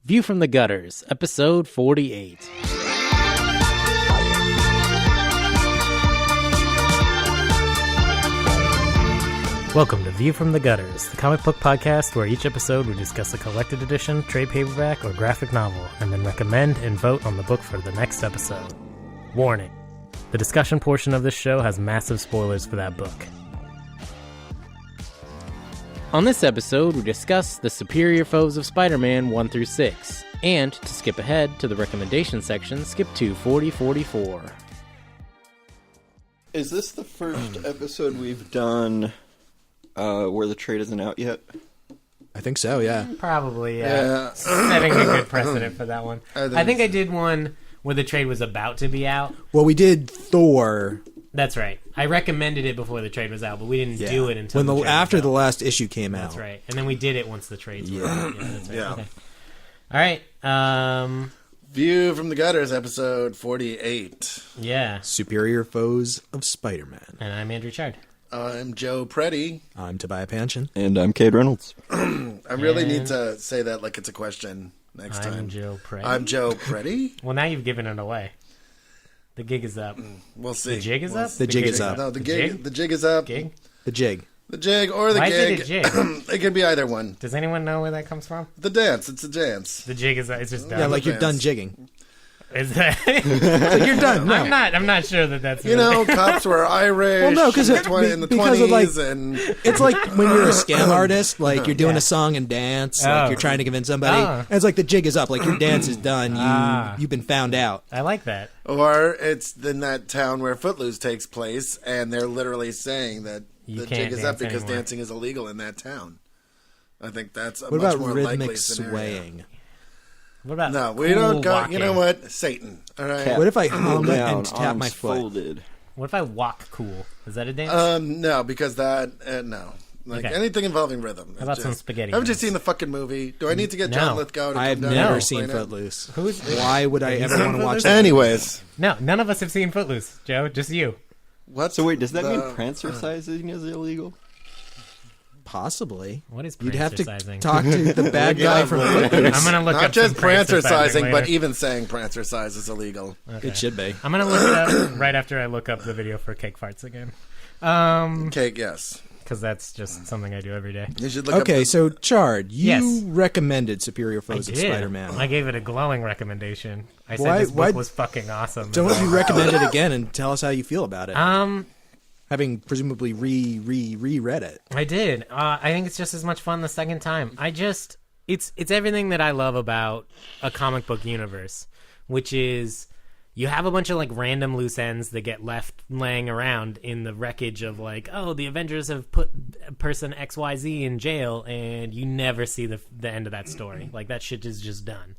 View from the Gutters, episode 48. Welcome to View from the Gutters, the comic book podcast where each episode we discuss a collected edition, trade paperback, or graphic novel, and then recommend and vote on the book for the next episode. Warning: the discussion portion of this show has massive spoilers for that book. On this episode, we discuss the superior foes of Spider-Man 1 through 6, and, to skip ahead to the recommendation section, skip to 4044. Is this the first episode we've done where the trade isn't out yet? I think so, yeah. Probably, yeah. Setting a good precedent for that one. I think I did one where the trade was about to be out. Well, we did Thor. That's right. I recommended it before the trade was out, but we didn't do it until after the last issue came out. That's right. And then we did it once the trades were out. Yeah, that's right. Yeah. Okay. All right. View from the Gutters, episode 48. Yeah. Superior Foes of Spider-Man. And I'm Andrew Chard. I'm Joe Preddy. I'm Tobiah Panchin. And I'm Cade Reynolds. I really need to say that like it's a question next time. I'm Joe Preddy. I'm Joe Preddy? Well, now you've given it away. The gig is up. We'll see. The jig is up? The jig is up. No, The jig is up. Gig? The jig. The jig or the Why gig. is it a jig? It could be either one. Does anyone know where that comes from? The dance. It's a dance. The jig is it's just done. Yeah, like you're done Dance. jigging. Is that? Like you're done. No. I'm not sure that's You know, cops were Irish Well, no, 'cause in it- the because 20s, of, like- and It's like when you're a scam artist, like you're doing a song and dance, like Oh. you're trying to convince somebody. Oh. And it's like the jig is up, like your dance is done. You've been found out. I like that. or it's in that town where Footloose takes place, and they're literally saying that You the can't jig is up dance because anymore. dancing is illegal in that town. I think that's a What much about more likely rhythmic scenario. swaying? What about No, we cool don't go. walking? You know what? Satan. All right. What if I hum Down, and tap arms my foot? folded. What if I walk cool? Is that a dance? No, because that no. Like Okay. anything involving rhythm. How about some spaghetti Haven't you hands? seen the fucking movie? Do I need to get No. John Lithgow to I've come down never and seen explain it? Footloose. Who's Why would I ever want to watch that? Anyways, No, none of us have seen Footloose, Joe. Just you. what? So wait, does that mean the- prancer sizing is illegal? Possibly. What is You'd have to prancer-sizing? talk to the bad guy from Footloose. I'm gonna look Not up just some prancer sizing, but later. even saying prancer size is illegal. Okay. It should be. I'm gonna look it up right after I look up the video for cake farts again. Cake, yes. Because that's just something I do every day. You should look up. Okay, so Chard, you Yes. recommended Superior I Foes of did. Spider-Man. I gave it a glowing recommendation. I said Why- this why- book was fucking awesome. Don't you recommend it again and tell us how you feel about it? Um, Having presumably reread it. I did. I think it's just as much fun the second time. It's everything that I love about a comic book universe, which is you have a bunch of like random loose ends that get left laying around in the wreckage of like, oh, the Avengers have put person XYZ in jail, and you never see the end of that story. Like that shit is just done.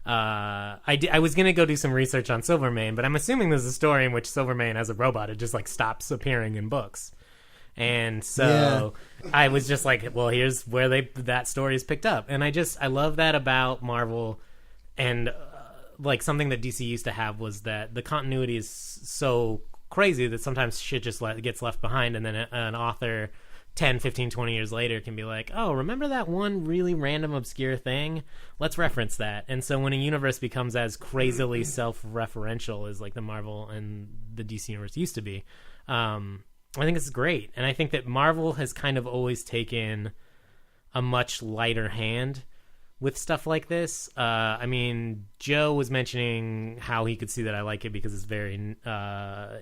I was gonna go do some research on Silvermane, but I'm assuming there's a story in which Silvermane as a robot, it just like stops appearing in books. And so I was just like, well, here's where that story is picked up. And I love that about Marvel. And like something that DC used to have was that the continuity is so crazy that sometimes shit just gets left behind. And then an author 10, 15, 20 years later can be like, oh, remember that one really random obscure thing? Let's reference that. And so when a universe becomes as crazily self-referential as like the Marvel and the DC universe used to be, I think it's great. And I think that Marvel has kind of always taken a much lighter hand with stuff like this. I mean, Joe was mentioning how he could see that I like it because it's very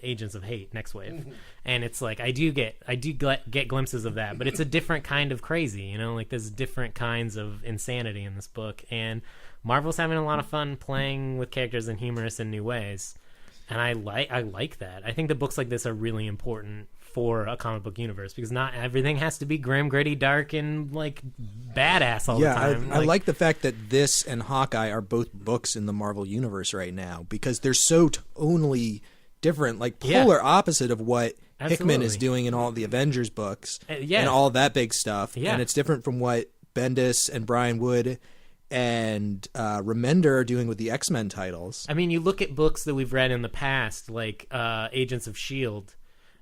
Agents of Hate, Next Wave. And it's like, I do get glimpses of that, but it's a different kind of crazy, you know, like there's different kinds of insanity in this book. And Marvel's having a lot of fun playing with characters in humorous and new ways. And I like that. I think that books like this are really important for a comic book universe because not everything has to be grim, gritty, dark, and like badass all the time. I like the fact that this and Hawkeye are both books in the Marvel universe right now because they're so tonally different, like polar opposite of what Hickman is doing in all the Avengers books and all that big stuff. Yeah. And it's different from what Bendis and Brian Wood and Remender are doing with the X-Men titles. I mean, you look at books that we've read in the past, like Agents of S.H.I.E.L.D.,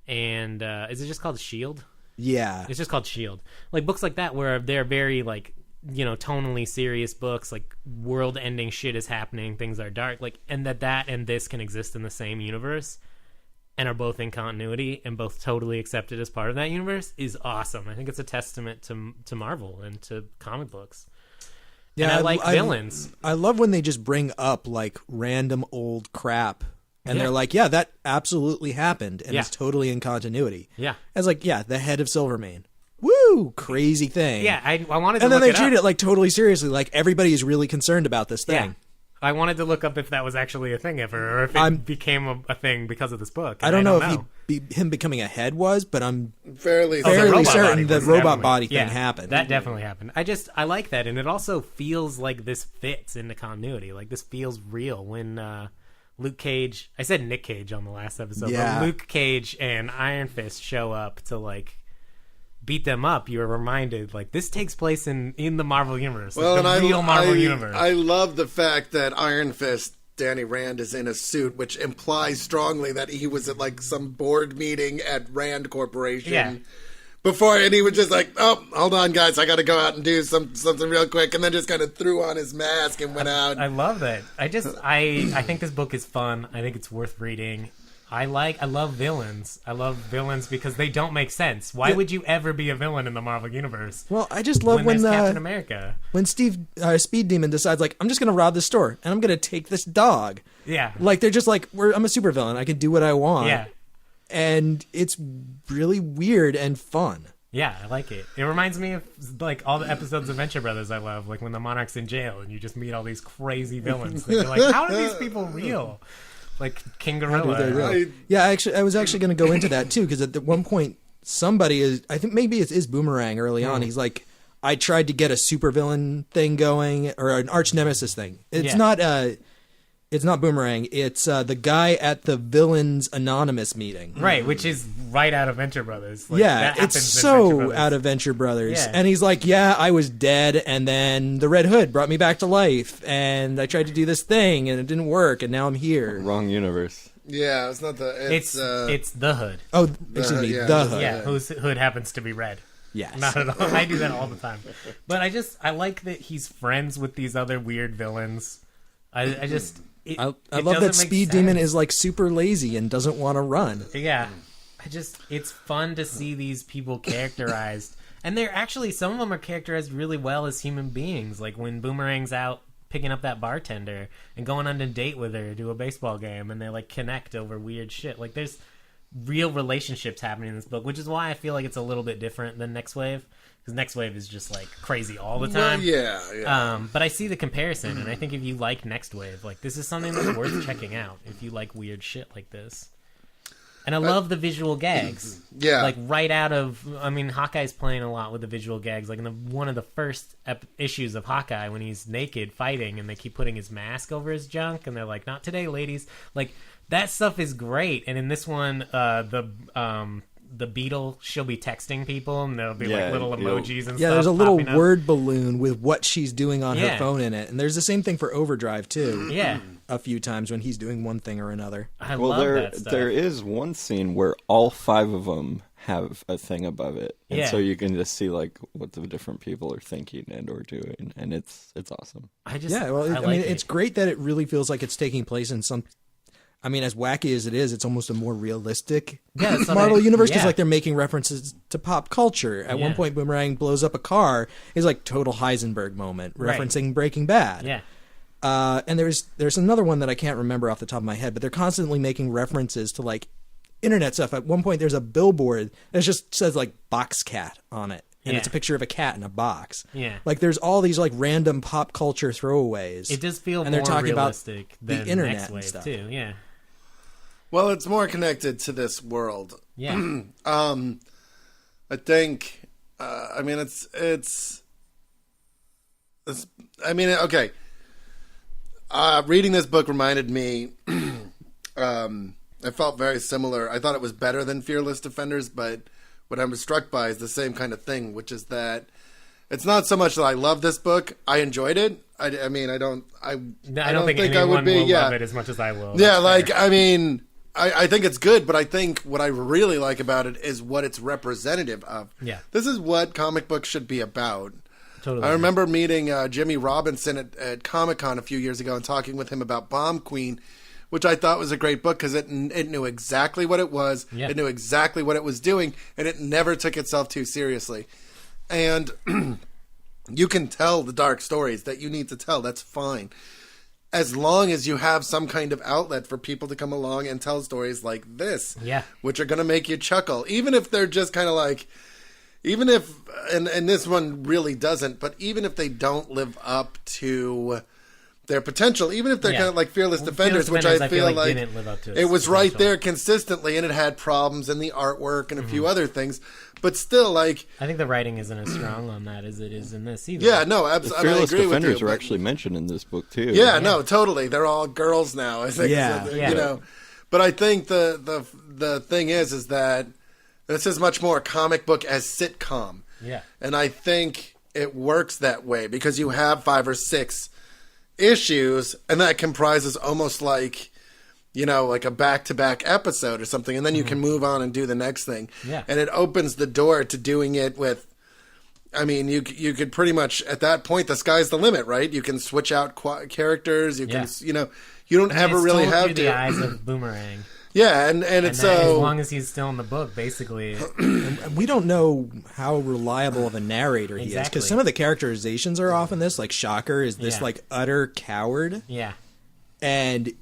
and is it just called S.H.I.E.L.D.? Yeah. It's just called S.H.I.E.L.D. Like books like that where they're very like tonally serious books, like world-ending shit is happening, things are dark, like, and that and this can exist in the same universe and are both in continuity and both totally accepted as part of that universe is awesome. I think it's a testament to Marvel and to comic books. Yeah, and I like villains. I love when they just bring up like random old crap and they're like, yeah, that absolutely happened and it's totally in continuity. Yeah. It's like, yeah, the head of Silvermane. Woo! Crazy thing. Yeah, I wanted to and then look they treat it like totally seriously, like everybody is really concerned about this thing. Yeah. I wanted to look up if that was actually a thing ever, or if it became a thing because of this book. I don't know if him becoming a head was, but I'm fairly certain the robot body thing happened. That definitely happened. I like that, and it also feels like this fits into continuity. Like this feels real when Luke Cage. I said Nick Cage on the last episode, but Luke Cage and Iron Fist show up to like beat them up. You're reminded like this takes place in the Marvel universe, like the real Marvel universe. I love the fact that Iron Fist, Danny Rand, is in a suit, which implies strongly that he was at like some board meeting at Rand Corporation before, and he was just like, "Oh, hold on, guys, I got to go out and do something real quick," and then just kind of threw on his mask and went out. I love that. I think this book is fun. I think it's worth reading. I love villains. I love villains because they don't make sense. Why would you ever be a villain in the Marvel universe? Well, I just love when Captain America. When Speed Demon decides, like, I'm just going to rob this store and I'm going to take this dog. Yeah. Like, they're just like, I'm a supervillain. I can do what I want. Yeah. And it's really weird and fun. Yeah, I like it. It reminds me of like all the episodes of Venture Brothers I love, like when the Monarch's in jail and you just meet all these crazy villains. You're like, how are these people real? Like King Gorilla. Yeah, I was actually going to go into that too, because at one point somebody I think maybe it is Boomerang early on. He's like, I tried to get a supervillain thing going, or an arch nemesis thing. It's not Boomerang. It's the guy at the Villains Anonymous meeting. Right, which is right out of Venture Brothers. Like, yeah, it's so out of Venture Brothers. Yeah. And he's like, yeah, I was dead, and then the Red Hood brought me back to life, and I tried to do this thing, and it didn't work, and now I'm here. Wrong universe. Yeah, it's not the... It's the Hood. Oh, excuse me, the Hood. Yeah, whose hood happens to be red. Yes. Not at all. I do that all the time. But I like that he's friends with these other weird villains. I love that Speed Demon is like super lazy and doesn't want to run. Yeah. It's fun to see these people characterized. And they're actually, some of them are characterized really well as human beings. Like when Boomerang's out picking up that bartender and going on a date with her to a baseball game, and they like connect over weird shit. Like there's real relationships happening in this book, which is why I feel like it's a little bit different than Next Wave. Because Next Wave is just like crazy all the time. Well, yeah. But I see the comparison, and I think if you like Next Wave, like this is something that's worth checking out. If you like weird shit like this, and I love the visual gags. Yeah, like right out of, I mean, Hawkeye's playing a lot with the visual gags. Like in one of the first issues of Hawkeye, when he's naked fighting, and they keep putting his mask over his junk, and they're like, "Not today, ladies." Like that stuff is great. And in this one, the Beetle, she'll be texting people, and there'll be like little emojis and stuff. Yeah, there's a little word balloon with what she's doing on her phone in it. And there's the same thing for Overdrive, too. Yeah. A few times when he's doing one thing or another. I love that stuff. There is one scene where all 5 of them have a thing above it. And so you can just see like what the different people are thinking and or doing. And it's awesome. It's great that it really feels like it's taking place in some... I mean, as wacky as it is, it's almost a more realistic Marvel universe, because like they're making references to pop culture. At one point, Boomerang blows up a car. It's like total Heisenberg moment, referencing Breaking Bad. Yeah. And there's another one that I can't remember off the top of my head, but they're constantly making references to like internet stuff. At one point, there's a billboard that just says like "box cat" on it. And it's a picture of a cat in a box. Yeah. Like, there's all these, like, random pop culture throwaways. It does feel and more they're talking realistic about than the internet Next Wave, stuff. too. Yeah. Well, it's more connected to this world. Yeah. I think, I mean, it's I mean, okay. Reading this book reminded me, I felt very similar. I thought it was better than Fearless Defenders, but what I was struck by is the same kind of thing, which is that it's not so much that I love this book. I enjoyed it. I don't think anyone will love it as much as I will. Yeah, like, I mean, I think it's good, but I think what I really like about it is what it's representative of. Yeah. This is what comic books should be about. Totally. I remember meeting Jimmy Robinson at Comic-Con a few years ago and talking with him about Bomb Queen, which I thought was a great book because it knew exactly what it was, it knew exactly what it was doing, and it never took itself too seriously. And you can tell the dark stories that you need to tell. That's fine. As long as you have some kind of outlet for people to come along and tell stories like this, which are going to make you chuckle, even if they're just kind of like, even if, and this one really doesn't, but even if they don't live up to their potential, even if they're kind of like Fearless Defenders, which I feel like didn't live up to it was right there consistently, and it had problems in the artwork and a few other things, but still, like, I think the writing isn't as strong on that as it is in this either. Yeah, no, absolutely. Fearless I agree Defenders with you, are actually mentioned in this book too. Yeah, no, totally. They're all girls now. I think, you know. But I think the thing is that this is much more comic book as sitcom. Yeah, and I think it works that way because you have 5 or 6 issues, and that comprises almost like, you know, like a back-to-back episode or something, and then you can move on and do the next thing. Yeah. And it opens the door to doing it with, I mean, you could pretty much, at that point, the sky's the limit, right? You can switch out characters, you can, you know, you don't ever really have through the eyes of Boomerang. Yeah, and it's so... as long as he's still in the book, basically. We don't know how reliable of a narrator he is, because some of the characterizations are off in this. Like, Shocker is this, like, utter coward. Yeah. And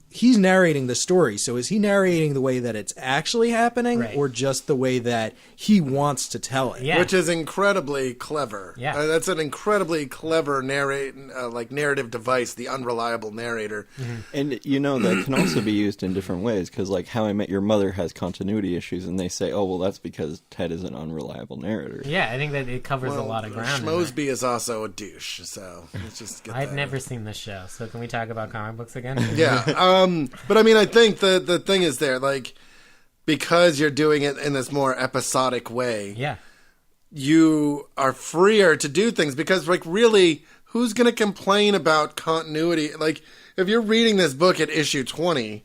he's narrating the story. So is he narrating the way that it's actually happening, or just the way that he wants to tell it? Yeah. Which is incredibly clever. Yeah. That's an incredibly clever narrative device, the unreliable narrator. Mm-hmm. And, you know, that can also be used in different ways, because, like, How I Met Your Mother has continuity issues, and they say, oh, well, that's because Ted is an unreliable narrator. Yeah, I think that it covers a lot of ground. Schmoseby is also a douche, so let's just get I've never seen this show, so can we talk about comic books again? Yeah. But I mean, I think the thing is there, like, because you're doing it in this more episodic way, you are freer to do things because, like, really, who's going to complain about continuity? Like, if you're reading this book at issue 20,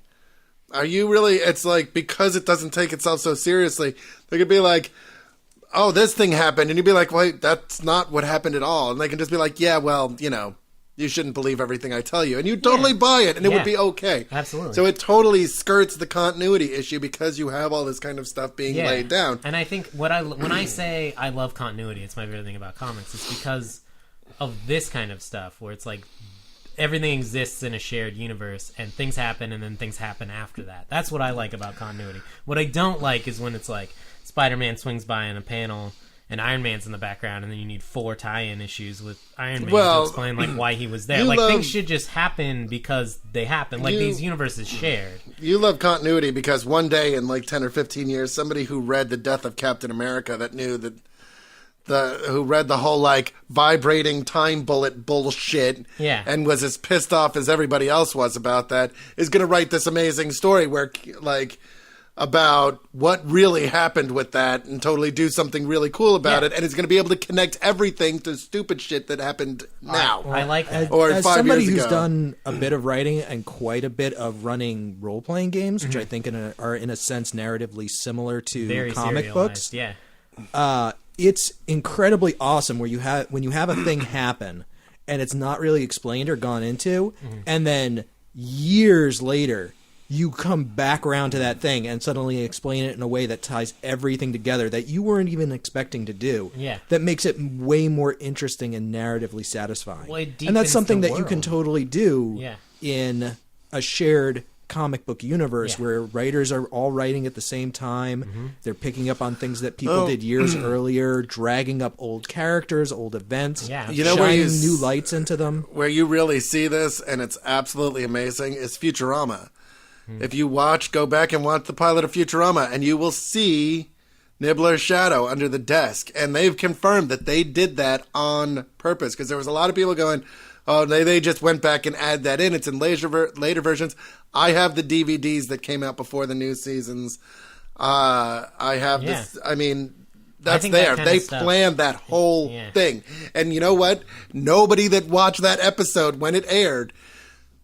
are you really, it's like, because it doesn't take itself so seriously, they could be like, oh, this thing happened, and you'd be like, wait, that's not what happened at all. And they can just be like, yeah, well, you know, you shouldn't believe everything I tell you. And you'd totally buy it, and it would be okay. Absolutely. So it totally skirts the continuity issue because you have all this kind of stuff being laid down. And I think when I say I love continuity, it's my favorite thing about comics. It's because of this kind of stuff where it's like everything exists in a shared universe, and things happen, and then things happen after that. That's what I like about continuity. What I don't like is when it's like Spider-Man swings by in a panel and Iron Man's in the background, and then you need 4 tie-in issues with Iron Man to explain like why he was there. Like, things should just happen because they happen. Like, these universes shared. You love continuity because one day in like 10 or 15 years, somebody who read The Death of Captain America that knew that who read the whole like vibrating time bullet bullshit and was as pissed off as everybody else was about that is going to write this amazing story where like about what really happened with that and totally do something really cool about it, and it's going to be able to connect everything to stupid shit that happened now. I like that. Or as 5 somebody years who's ago. done a bit of writing and quite a bit of running role-playing games, which I think are in a sense narratively similar to Very comic books. Yeah. It's incredibly awesome when you have a thing happen and it's not really explained or gone into, and then years later you come back around to that thing and suddenly explain it in a way that ties everything together that you weren't even expecting to do. Yeah. That makes it way more interesting and narratively satisfying. Well, it and that's deepens something the that you can world. totally do in a shared comic book universe where writers are all writing at the same time. They're picking up on things that people did years earlier, dragging up old characters, old events, You know where shining new lights into them. Where you really see this, and it's absolutely amazing, is Futurama. If you go back and watch the pilot of Futurama, and you will see Nibbler's shadow under the desk. And they've confirmed that they did that on purpose, because there was a lot of people going, oh, they just went back and add that in. It's in later versions. I have the DVDs that came out before the new seasons. I have this. I mean, that's there. They planned that whole thing. And you know what? Nobody that watched that episode when it aired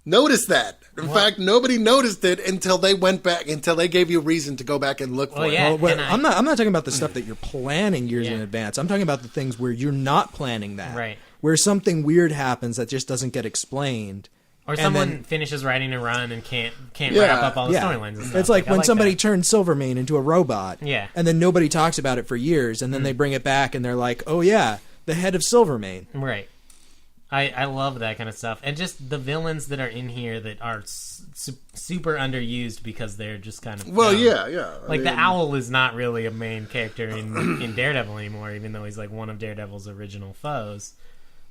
noticed that. In fact, nobody noticed it until they went back, until they gave you reason to go back and look for it. Yeah, I'm not talking about the stuff that you're planning years in advance. I'm talking about the things where you're not planning that. Right. Where something weird happens that just doesn't get explained. Or someone finishes writing a run and can't wrap up all the storylines and stuff. It's like when somebody that. turns Silvermane into a robot. Yeah. And then nobody talks about it for years, and then they bring it back and they're like, oh yeah, the head of Silvermane. Right. I love that kind of stuff. And just the villains that are in here that are super underused because they're just kind of... Well, yeah. Like, the Owl is not really a main character in Daredevil anymore, even though he's, like, one of Daredevil's original foes.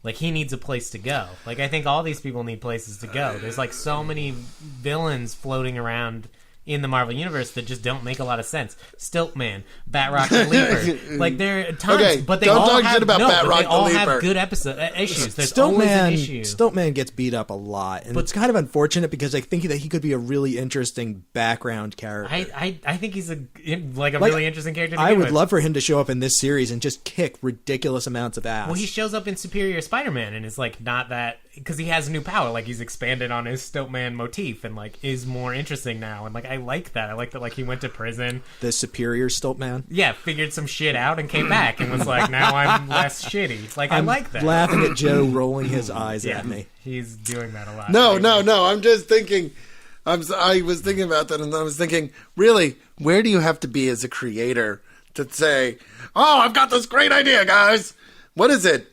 Like, he needs a place to go. Like, I think all these people need places to go. There's, like, so many villains floating around in the Marvel Universe that just don't make a lot of sense. Stiltman, Batroc the Leaper. Like, there are tons, but they all have... Batroc the Leaper. Have good issues. There's always an issue. Stiltman gets beat up a lot, and it's kind of unfortunate because I think that he could be a really interesting background character. I think he's a really interesting character to I begin would with. love for him to show up in this series and just kick ridiculous amounts of ass. Well, he shows up in Superior Spider-Man and is, like, not that... Because he has new power. Like, he's expanded on his Stiltman motif and, like, is more interesting now. And, like, I like that. I like that, like, he went to prison. The superior Stiltman? Yeah, figured some shit out and came back and was like, now I'm less shitty. Like, I like that. Laughing at Joe rolling his eyes at me. He's doing that a lot. No. I'm just thinking... I was thinking about that, and I was thinking, really, where do you have to be as a creator to say, oh, I've got this great idea, guys. What is it?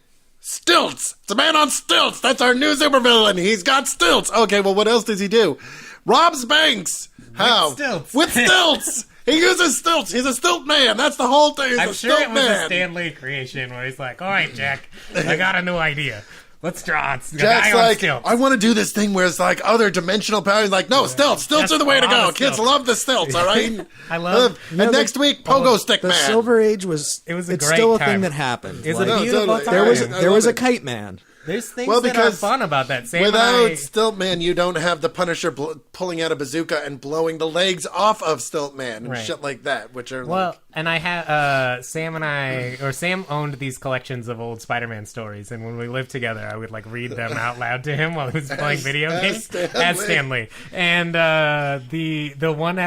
Stilts. It's a man on stilts. That's our new supervillain. He's got stilts. Okay, well, what else does he do? Robs banks. How? With stilts. With stilts. He uses stilts. He's a stilt man. That's the whole thing. He's I'm a sure stilt it was man. a Stan Lee creation where he's like, all right, Jack, I got a new idea. Let's draw a Jack's guy on like, stilts. I want to do this thing where it's like other dimensional power. He's like, no, stilts. Stilts are the way to go. Kids love the stilts, all right? I love... And next week, Pogo Stick the Man. The Silver Age was... It's it's great still a time. thing that happened. It's Like, a beautiful totally. time. there was a Kite Man. There's things that are fun about that. Sam Without and I, Stiltman, you don't have the Punisher pulling out a bazooka and blowing the legs off of Stiltman and Right. shit like that, which are well, like... and I had Sam owned these collections of old Spider-Man stories, and when we lived together, I would like read them out loud to him while he was playing video games as Stan Lee. And the one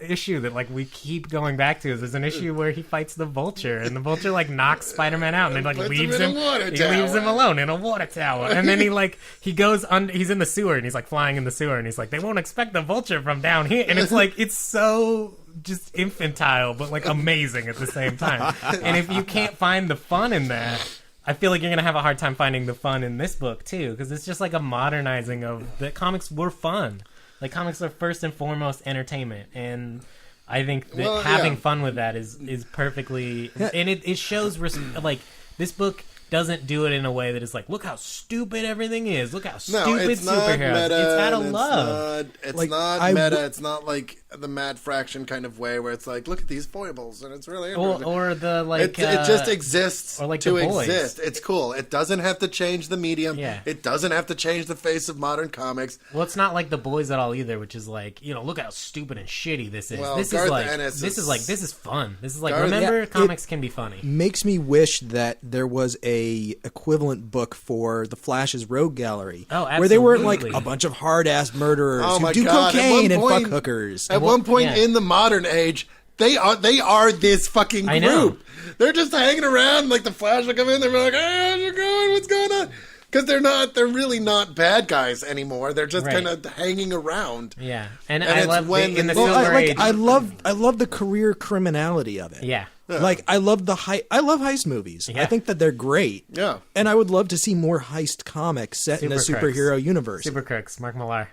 issue that like we keep going back to is there's an issue where he fights the Vulture, and the Vulture like knocks Spider-Man out, and then like Puts leaves him him. in a water He tower. leaves him alone in a water tower, and then he goes he's in the sewer, and he's like flying in the sewer, and he's like, they won't expect the Vulture from down here, and it's like it's so just infantile but like amazing at the same time. And if you can't find the fun in that, I feel like you're gonna have a hard time finding the fun in this book too, because it's just like a modernizing of the comics were fun. Like comics are first and foremost entertainment, and I think that having fun with that is perfectly, and it shows like this book doesn't do it in a way that is like, look how stupid everything is. Look how stupid it's not superheroes. meta, It's out of and love. It's Like, not meta. It's not like the Mad Fraction kind of way where it's like, look at these foibles, and it's really interesting. Or the like it just exists or like to The Boys. exist. It's cool. It doesn't have to change the medium. Yeah. It doesn't have to change the face of modern comics. Well, it's not like The Boys at all either, which is like, look how stupid and shitty this is. Well, this Garth is like Ennis this is fun. This is like, Garth- remember, Yeah, comics can be funny. Makes me wish that there was a equivalent book for the Flash's Rogue Gallery, Oh, where they weren't like absolutely. a bunch of hard ass murderers Oh who my do God, at cocaine one and point- fuck hookers. At one point yeah. in the modern age, they are this fucking group. I know. They're just hanging around. Like the Flash will come in, they're like, "Hey, how's it going? What's going on?" Because they're really not bad guys anymore. They're just Right. kind of hanging around. Yeah, and And I it's love when in the the- Silver Age. I love the career criminality of it. Yeah. Like I love heist movies. Yeah. I think that they're great. Yeah. And I would love to see more heist comics set in a Super Crooks. superhero universe. Super Crooks, Mark Millar.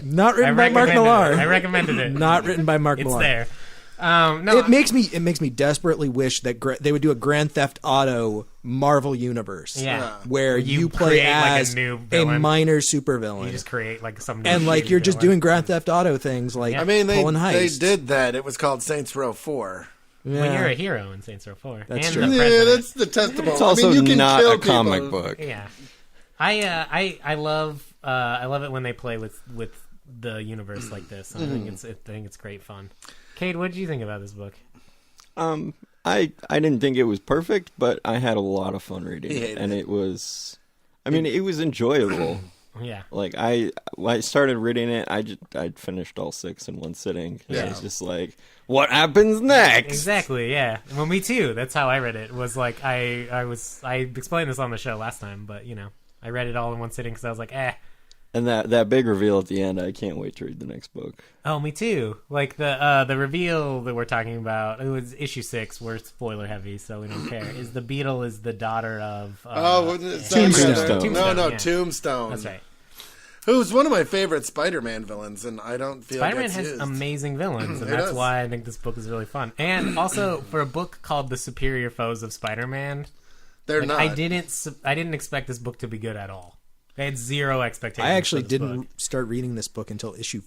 Not written by Mark Millar. I recommended it. Not written by Mark It's Millar. there. No, It makes me desperately wish that they would do a Grand Theft Auto Marvel universe. Yeah. Where You you play create, like, as a new a villain. minor supervillain. you just create like some new and like shitty you're just villain. doing Grand Theft Auto things like Yeah. I mean, pulling they heists. did that. It was called Saints Row 4. Yeah. Well, you're a hero in Saints Row 4. That's and true. The Yeah, president. that's detestable. It's also I mean, you can not kill a comic people. book. Yeah, I love it when they play with the universe like this. I think it's great fun. Cade, what did you think about this book? I didn't think it was perfect, but I had a lot of fun reading it, hated and it was. I mean, it was enjoyable. Yeah. Like when I started reading it, I finished all 6 in one sitting. Yeah. It was just like, what happens next? Exactly. Yeah. Well, me too. That's how I read it. Was like I explained this on the show last time, but I read it all in one sitting because I was like, eh. And that big reveal at the end, I can't wait to read the next book. Oh, me too. Like the reveal that we're talking about, it was issue 6. We're spoiler heavy, so we don't care. Is the Beetle is the daughter of Tombstone. No, Tombstone. That's right. Who's one of my favorite Spider-Man villains, and I don't feel Spider-Man has used. amazing villains, and It that's does. why I think this book is really fun. And also for a book called The Superior Foes of Spider-Man, They're not. I didn't expect this book to be good at all. I had zero expectations. I actually for this didn't book. start reading this book until issue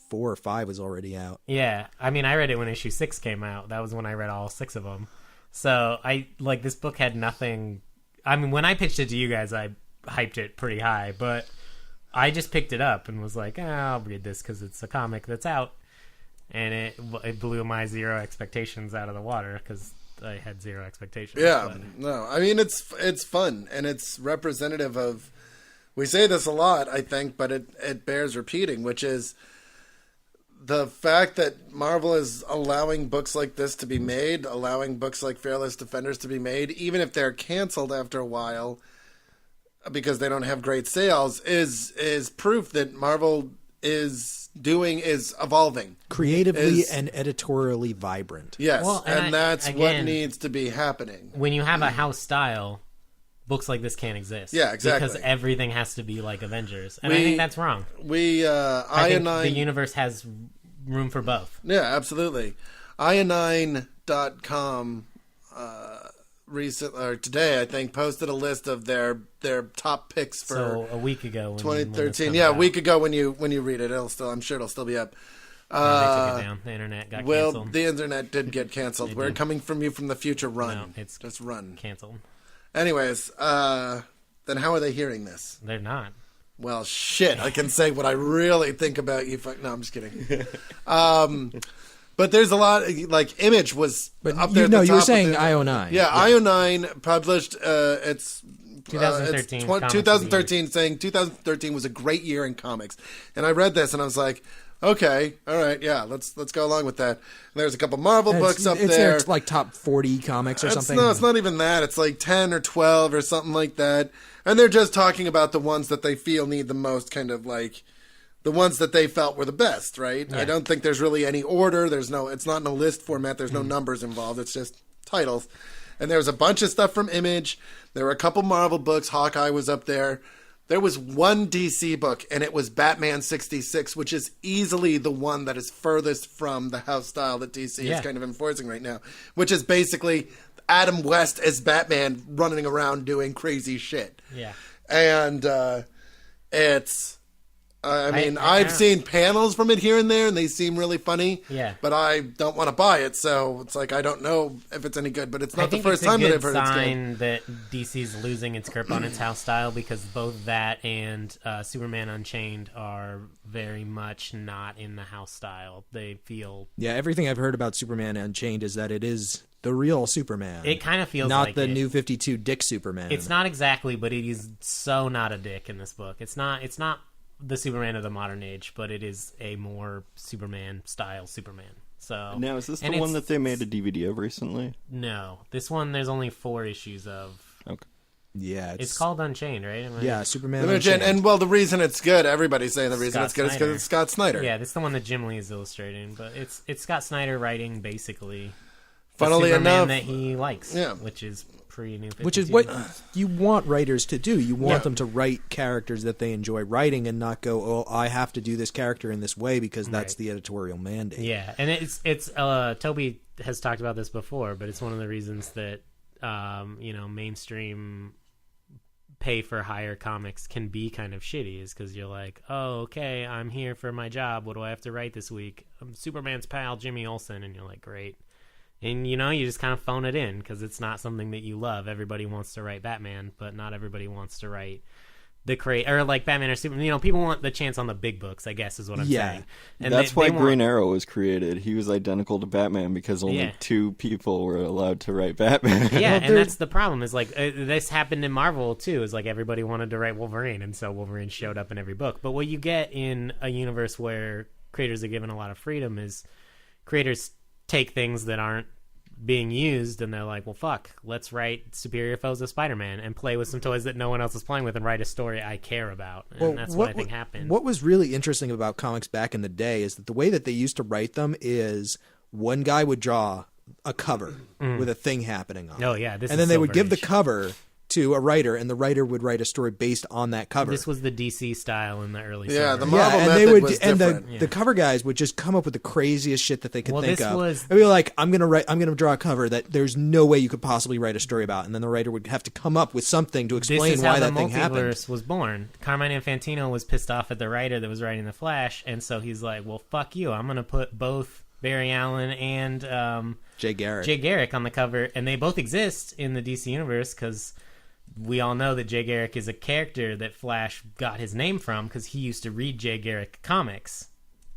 4 or 5 was already out. Yeah, I mean, I read it when issue 6 came out. That was when I read all 6 of them. So this book had nothing. I mean, when I pitched it to you guys, I hyped it pretty high, but I just picked it up and was like, I'll read this because it's a comic that's out, and it blew my zero expectations out of the water because I had zero expectations. Yeah, but. no. I mean, it's fun, and it's representative of. We say this a lot, I think, but it bears repeating, which is the fact that Marvel is allowing books like this to be made, allowing books like Fearless Defenders to be made, even if they're canceled after a while because they don't have great sales, is proof that Marvel is evolving. Creatively and editorially vibrant. Yes, Well, and that's again, what needs to be happening. When you have a house style, books like this can't exist. Yeah, exactly. Because everything has to be like Avengers, and I think that's wrong. I think think the universe has room for both. Yeah, absolutely. Ionine.com today, I think, posted a list of their top picks for So a week ago, when 2013. Yeah, a week ago when you read it, I'm sure it'll still be up. they took it down. The internet got canceled. The internet did get canceled. We're coming from you from the future. Run. No, it's just run. Canceled. Anyways, then how are they hearing this? They're not. Well, shit. I can say what I really think about you. No, I'm just kidding. But there's a lot. Like Image was up there. You were saying IO9. Yeah, IO9 published. It's 2013. It's 2013, saying 2013 was a great year in comics. And I read this and I was like, okay, all right, yeah, let's go along with that. And there's a couple Marvel books up there. It's like top 40 comics or something. No, it's not even that. It's like 10 or 12 or something like that. And they're just talking about the ones that they feel need the most, kind of like the ones that they felt were the best, right? Yeah. I don't think there's really any order. It's not in a list format. There's no numbers involved. It's just titles. And there was a bunch of stuff from Image. There were a couple Marvel books. Hawkeye was up there. There was one DC book, and it was Batman 66, which is easily the one that is furthest from the house style that DC is kind of enforcing right now, which is basically Adam West as Batman running around doing crazy shit. Yeah. And it's... I've seen panels from it here and there, and they seem really funny. Yeah. But I don't want to buy it, so it's like I don't know if it's any good. But it's not the first time that I've heard it's good. I think it's a good sign that DC's losing its grip on its house style, because both that and Superman Unchained are very much not in the house style. They feel... Yeah, everything I've heard about Superman Unchained is that it is the real Superman. It kind of feels not like the it. New 52 Dick Superman. It's not exactly, but it is so not a dick in this book. It's not the Superman of the modern age, but it is a more Superman style Superman. So now, is this the one that they made a DVD of recently? No, this one there's only 4 issues of. Okay. Yeah, it's called Unchained, right? Yeah, Superman Unchained. And well, the reason it's good, everybody's saying the reason it's good is because it's Scott Snyder. Yeah, that's the one that Jim Lee is illustrating, but it's Scott Snyder writing basically. Funnily Superman enough, that he likes, yeah, which is pre-New 52. Which is what you want writers to do. You want them to write characters that they enjoy writing and not go, oh, I have to do this character in this way because that's the editorial mandate. Yeah, and it's Toby has talked about this before, but it's one of the reasons that mainstream pay for hire comics can be kind of shitty, is because you're like, oh, okay, I'm here for my job. What do I have to write this week? I'm Superman's pal, Jimmy Olsen, and you're like, great. And, you just kind of phone it in because it's not something that you love. Everybody wants to write Batman, but not everybody wants to write or like Batman or Superman. People want the chance on the big books, I guess, is what I'm saying. And that's why Green Arrow was created. He was identical to Batman because only 2 people were allowed to write Batman. Yeah, and that's the problem. Is like this happened in Marvel too. Is like everybody wanted to write Wolverine, and so Wolverine showed up in every book. But what you get in a universe where creators are given a lot of freedom is creators take things that aren't being used and they're like, well, fuck, let's write Superior Foes of Spider-Man and play with some toys that no one else is playing with and write a story I care about. And that's what I think happened. What was really interesting about comics back in the day is that the way that they used to write them is one guy would draw a cover with a thing happening on it. Oh, yeah. And then they would give the cover to a writer, and the writer would write a story based on that cover. This was the DC style in the early Yeah, summer. the Marvel method was different. And the cover guys would just come up with the craziest shit that they could think of. Was... I'd be like, I'm gonna draw a cover that there's no way you could possibly write a story about, and then the writer would have to come up with something to explain why that thing happened. This is how the multiverse was born. Carmine Infantino was pissed off at the writer that was writing The Flash, and so he's like, well, fuck you. I'm gonna put both Barry Allen and Jay Garrick on the cover, and they both exist in the DC universe because we all know that Jay Garrick is a character that Flash got his name from because he used to read Jay Garrick comics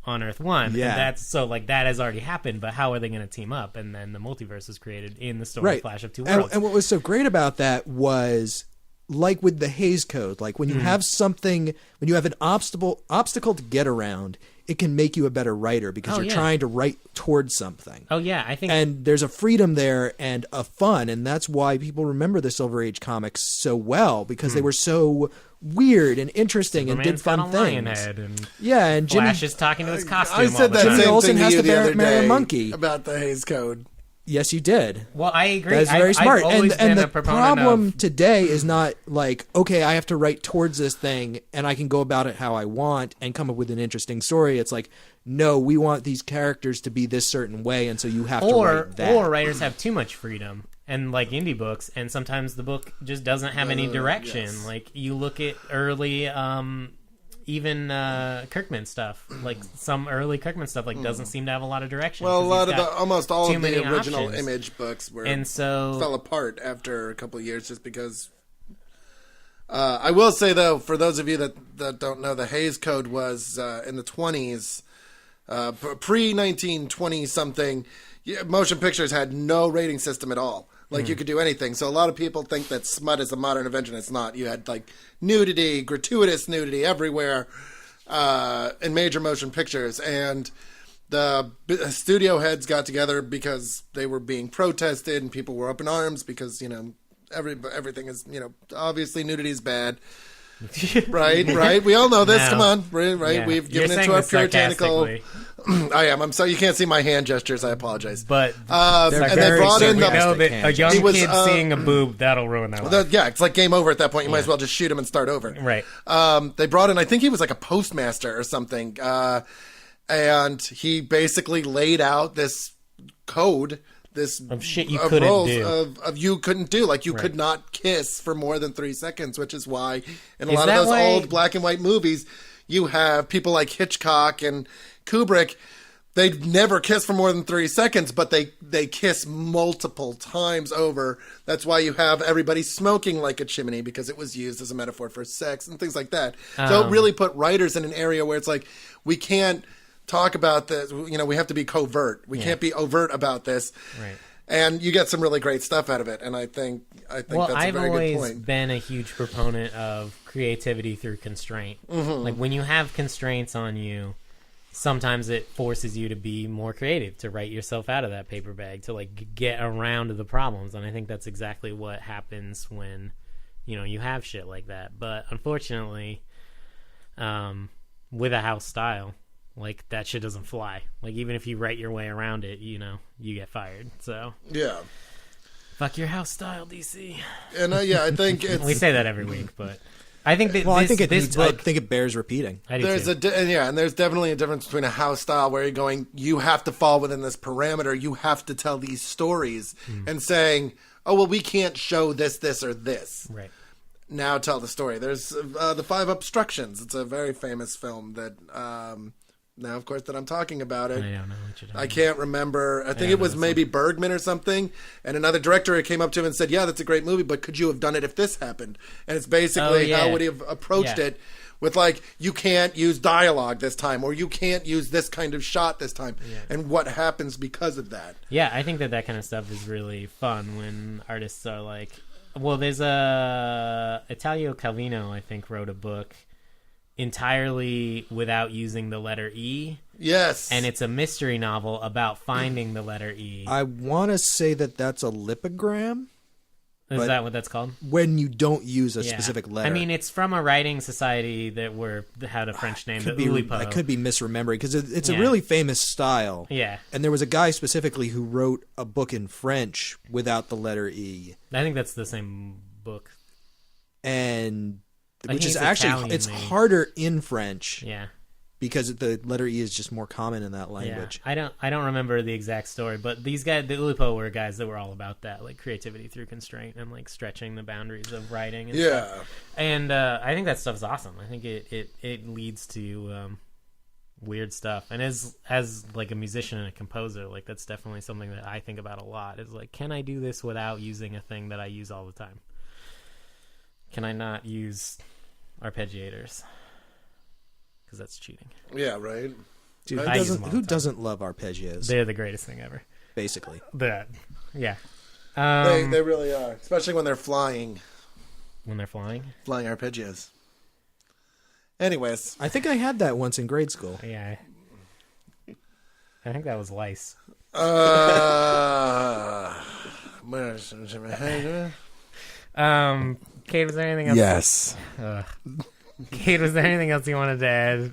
on Earth 1. Yeah. And that's so like that has already happened, but how are they going to team up? And then the multiverse was created in the story Flash of Two Worlds. And what was so great about that was, like with the Hays Code, like when you have something, when you have an obstacle to get around, it can make you a better writer because you're trying to write towards something. Oh yeah, I think, and there's a freedom there and a fun, and that's why people remember the Silver Age comics so well, because they were so weird and interesting and did fun things. And Flash is talking to his costume. I said that Jimmy same Olsen thing has to you to the other marry a day monkey about the Hays Code. Yes, you did. Well, I agree. That's very smart. And the problem of... today is not like, okay, I have to write towards this thing and I can go about it how I want and come up with an interesting story. It's like, no, we want these characters to be this certain way, and so you have to write that. Or writers have too much freedom, and like indie books, and sometimes the book just doesn't have any direction. Yes. Like you look at early, even Kirkman stuff, like some early Kirkman stuff, like doesn't seem to have a lot of direction. Well, a lot of almost all of the original options. Image books fell apart after a couple of years just because. I will say though, for those of you that don't know, the Hays Code was in the 20s, pre 1920 something. Motion pictures had no rating system at all. Like you could do anything. So a lot of people think that smut is a modern invention. It's not. You had like nudity, gratuitous nudity everywhere in major motion pictures. And the studio heads got together because they were being protested and people were up in arms because, everything is, obviously nudity is bad. Right. We all know this. No. Come on. Right. Yeah. We've given into our puritanical. I am. I'm sorry. You can't see my hand gestures. I apologize. But and they brought in a young kid seeing a boob, that'll ruin their life. Yeah, it's like game over at that point. You might as well just shoot him and start over. Right. They brought in, I think he was like a postmaster or something, and he basically laid out this code. This of shit you couldn't do. Of you couldn't do. Like you could not kiss for more than 3 seconds, which is why in a lot of those old black and white movies, you have people like Hitchcock and Kubrick. They never kiss for more than 3 seconds, but they kiss multiple times over. That's why you have everybody smoking like a chimney, because it was used as a metaphor for sex and things like that. So it really put writers in an area where it's like, we can't talk about this, we have to be covert. We can't be overt about this. Right. And you get some really great stuff out of it. And I think that's a very good point. I've always been a huge proponent of creativity through constraint. Mm-hmm. Like when you have constraints on you, sometimes it forces you to be more creative, to write yourself out of that paper bag, to like get around the problems. And I think that's exactly what happens when, you have shit like that. But unfortunately, with a house style, like that shit doesn't fly. Like even if you write your way around it, you get fired. So yeah, fuck your house style, DC. And I think it's we say that every week, but I think that I think it bears repeating. There's there's definitely a difference between a house style where you're going, you have to fall within this parameter, you have to tell these stories, and saying, oh well, we can't show this, or this. Right. Now tell the story. There's the Five Obstructions. It's a very famous film that now, of course, that I'm talking about it. I don't know what you're talking I can't remember. I think it was maybe Bergman or something. And another director came up to him and said, yeah, that's a great movie, but could you have done it if this happened? And it's basically how would he have approached it with, like, you can't use dialogue this time, or you can't use this kind of shot this time, and what happens because of that. Yeah, I think that kind of stuff is really fun when artists are like, well, there's Italo Calvino, I think, wrote a book entirely without using the letter E. Yes. And it's a mystery novel about finding the letter E. I want to say that that's a lipogram. Is that what that's called? When you don't use a specific letter. I mean, it's from a writing society that had a French name, the Oulipo. I could be misremembering, because it's a really famous style. Yeah. And there was a guy specifically who wrote a book in French without the letter E. I think that's the same book. And which is Italian, it's harder in French. Yeah. Because the letter E is just more common in that language. Yeah. I don't remember the exact story, but these guys, the Oulipo, were guys that were all about that, like creativity through constraint and like stretching the boundaries of writing and stuff. And I think that stuff's awesome. I think it leads to weird stuff. And as like a musician and a composer, like that's definitely something that I think about a lot. Is like, can I do this without using a thing that I use all the time? Can I not use arpeggiators? Because that's cheating. Yeah, right. Dude, who doesn't love arpeggios? They're the greatest thing ever. Basically. Yeah. They really are. Especially when they're flying. When they're flying? Flying arpeggios. Anyways. I think I had that once in grade school. Yeah. I think that was lice. Kate, was there anything else? Yes. Kate, was there anything else you wanted to add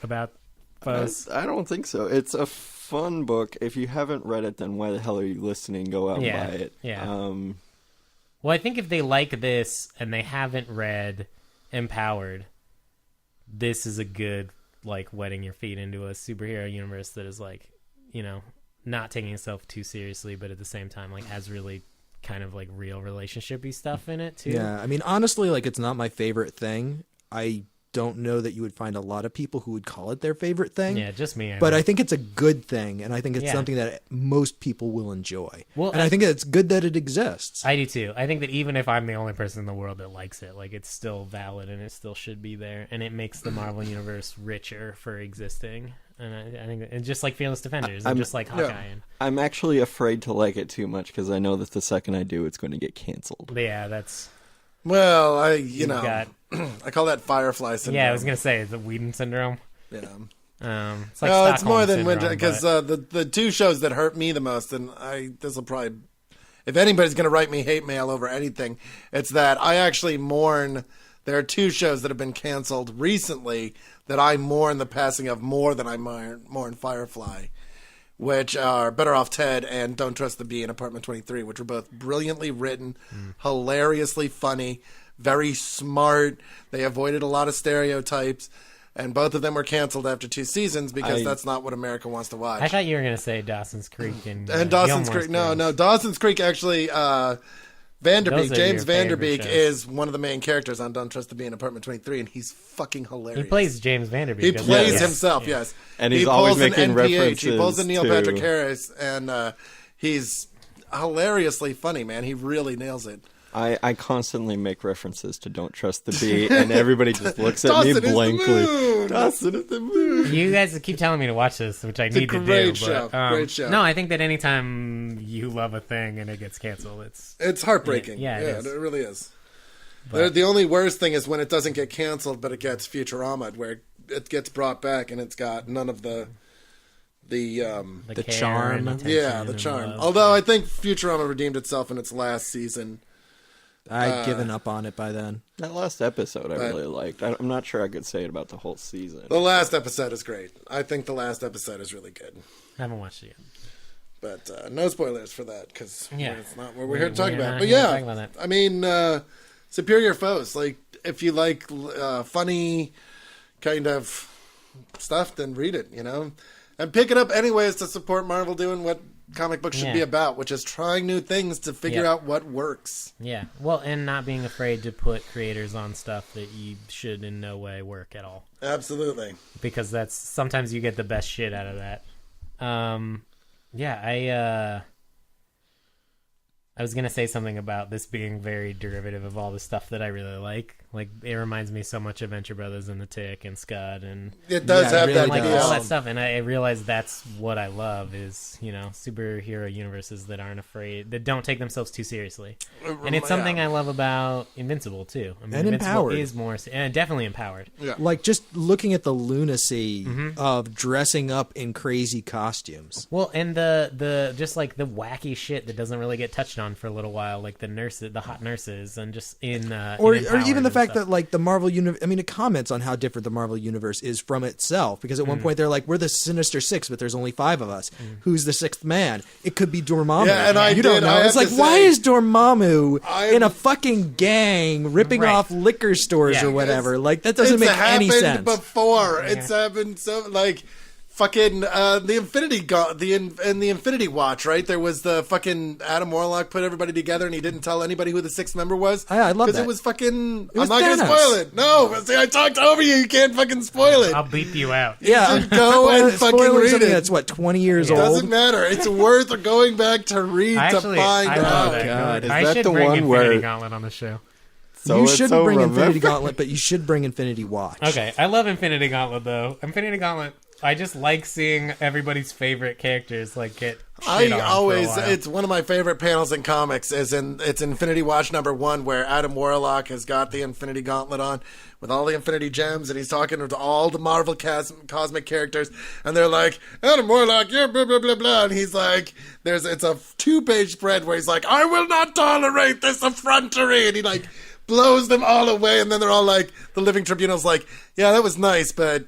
about Foes? I don't think so. It's a fun book. If you haven't read it, then why the hell are you listening? Go out and buy it. Yeah. Well, I think if they like this and they haven't read Empowered, this is a good, like, wetting your feet into a superhero universe that is, like, you know, not taking itself too seriously, but at the same time, like, has really kind of, like, real relationship-y stuff in it, too. Yeah, I mean, honestly, like, it's not my favorite thing. I don't know that you would find a lot of people who would call it their favorite thing. Yeah, just me. But I think it's a good thing, and I think it's something that most people will enjoy. Well, and I think it's good that it exists. I do too. I think that even if I'm the only person in the world that likes it, like, it's still valid and it still should be there, and it makes the Marvel Universe richer for existing. And I think it's just like Fearless Defenders, and just like Hawkeye. Yeah. I'm actually afraid to like it too much because I know that the second I do, it's going to get canceled. Yeah, that's... Well, I call that Firefly syndrome. Yeah, I was gonna say the Whedon syndrome. Yeah, it's like it's more than winter because the two shows that hurt me the most, and this will probably, if anybody's gonna write me hate mail over anything, it's that I actually mourn. There are two shows that have been canceled recently that I mourn the passing of more than I mourn Firefly, which are Better Off Ted and Don't Trust the Bee in Apartment 23, which were both brilliantly written, hilariously funny, very smart. They avoided a lot of stereotypes, and both of them were canceled after 2 seasons because that's not what America wants to watch. I thought you were going to say Dawson's Creek and Dawson's Creek. No, Dawson's Creek actually... James Vanderbeek is one of the main characters on Don't Trust the Bee in Apartment 23, and he's fucking hilarious. He plays James Vanderbeek. He plays himself, yes. And he's always making references. He pulls a Neil Patrick Harris, and he's hilariously funny, man. He really nails it. I constantly make references to Don't Trust the Bee, and everybody just looks at me blankly. Dawson is the moon. You guys keep telling me to watch this, which I need to do. Great show. No, I think that anytime you love a thing and it gets canceled, it's heartbreaking. It really is. But the only worst thing is when it doesn't get canceled, but it gets Futurama, where it gets brought back and it's got none of the charm. Yeah, the charm. Although I think Futurama redeemed itself in its last season. I'd given up on it by then. That last episode I really liked. I'm not sure I could say it about the whole season. The last episode is great. I think the last episode is really good. I haven't watched it yet. But no spoilers for that, because it's not what we're here to talk about. But I mean, Superior Foes. Like, if you like funny kind of stuff, then read it, you know? And pick it up anyways to support Marvel doing what comic books should be about, which is trying new things to figure out what works. Yeah. Well, and not being afraid to put creators on stuff that you should in no way work at all. Absolutely. Because that's sometimes you get the best shit out of that. I was going to say something about this being very derivative of all the stuff that I really like. Like, it reminds me so much of Venture Brothers and The Tick and Scud. And it does have really that. Like, all that stuff. And I realize that's what I love is, superhero universes that aren't afraid, that don't take themselves too seriously. And it's something I love about Invincible, too. I mean, and Invincible empowered. is more, and definitely empowered. Yeah. Like, just looking at the lunacy of dressing up in crazy costumes. Well, and the just like the wacky shit that doesn't really get touched on for a little while, like the hot nurses, and just or even the fact that like the Marvel universe. I mean, it comments on how different the Marvel universe is from itself. Because at one point they're like, "We're the Sinister Six, but there's only 5 of us. Who's the 6th man? It could be Dormammu." Yeah, and you don't know. It's like, why is Dormammu in a fucking gang ripping off liquor stores or whatever? Like that doesn't make any sense. It's happened before. It's happened so like. Fucking the Infinity the Infinity Watch, right? There was the fucking Adam Warlock put everybody together, and he didn't tell anybody who the 6th member was. I love that. Because it was fucking. It was I'm not going to Thanos. spoil it. No, see, I talked over you. You can't fucking spoil it. I'll beep you out. Yeah, go and fucking read something it. that's what 20 years It old. doesn't matter. It's worth going back to read Actually, to find I out. love that. God. Is I that should the bring one Infinity where- Gauntlet on the show. You shouldn't bring Infinity remember- Gauntlet, but you should bring Infinity Watch. Okay, I love Infinity Gauntlet though. Infinity Gauntlet. I just like seeing everybody's favorite characters like get shit on for a while. It's one of my favorite panels in comics it's Infinity Watch #1 where Adam Warlock has got the Infinity Gauntlet on with all the Infinity Gems, and he's talking to all the Marvel cosmic characters, and they're like, Adam Warlock, you're blah blah blah blah, and he's like, it's a 2-page spread where he's like, I will not tolerate this effrontery, and he like blows them all away, and then they're all like, the Living Tribunal's like, yeah, that was nice, but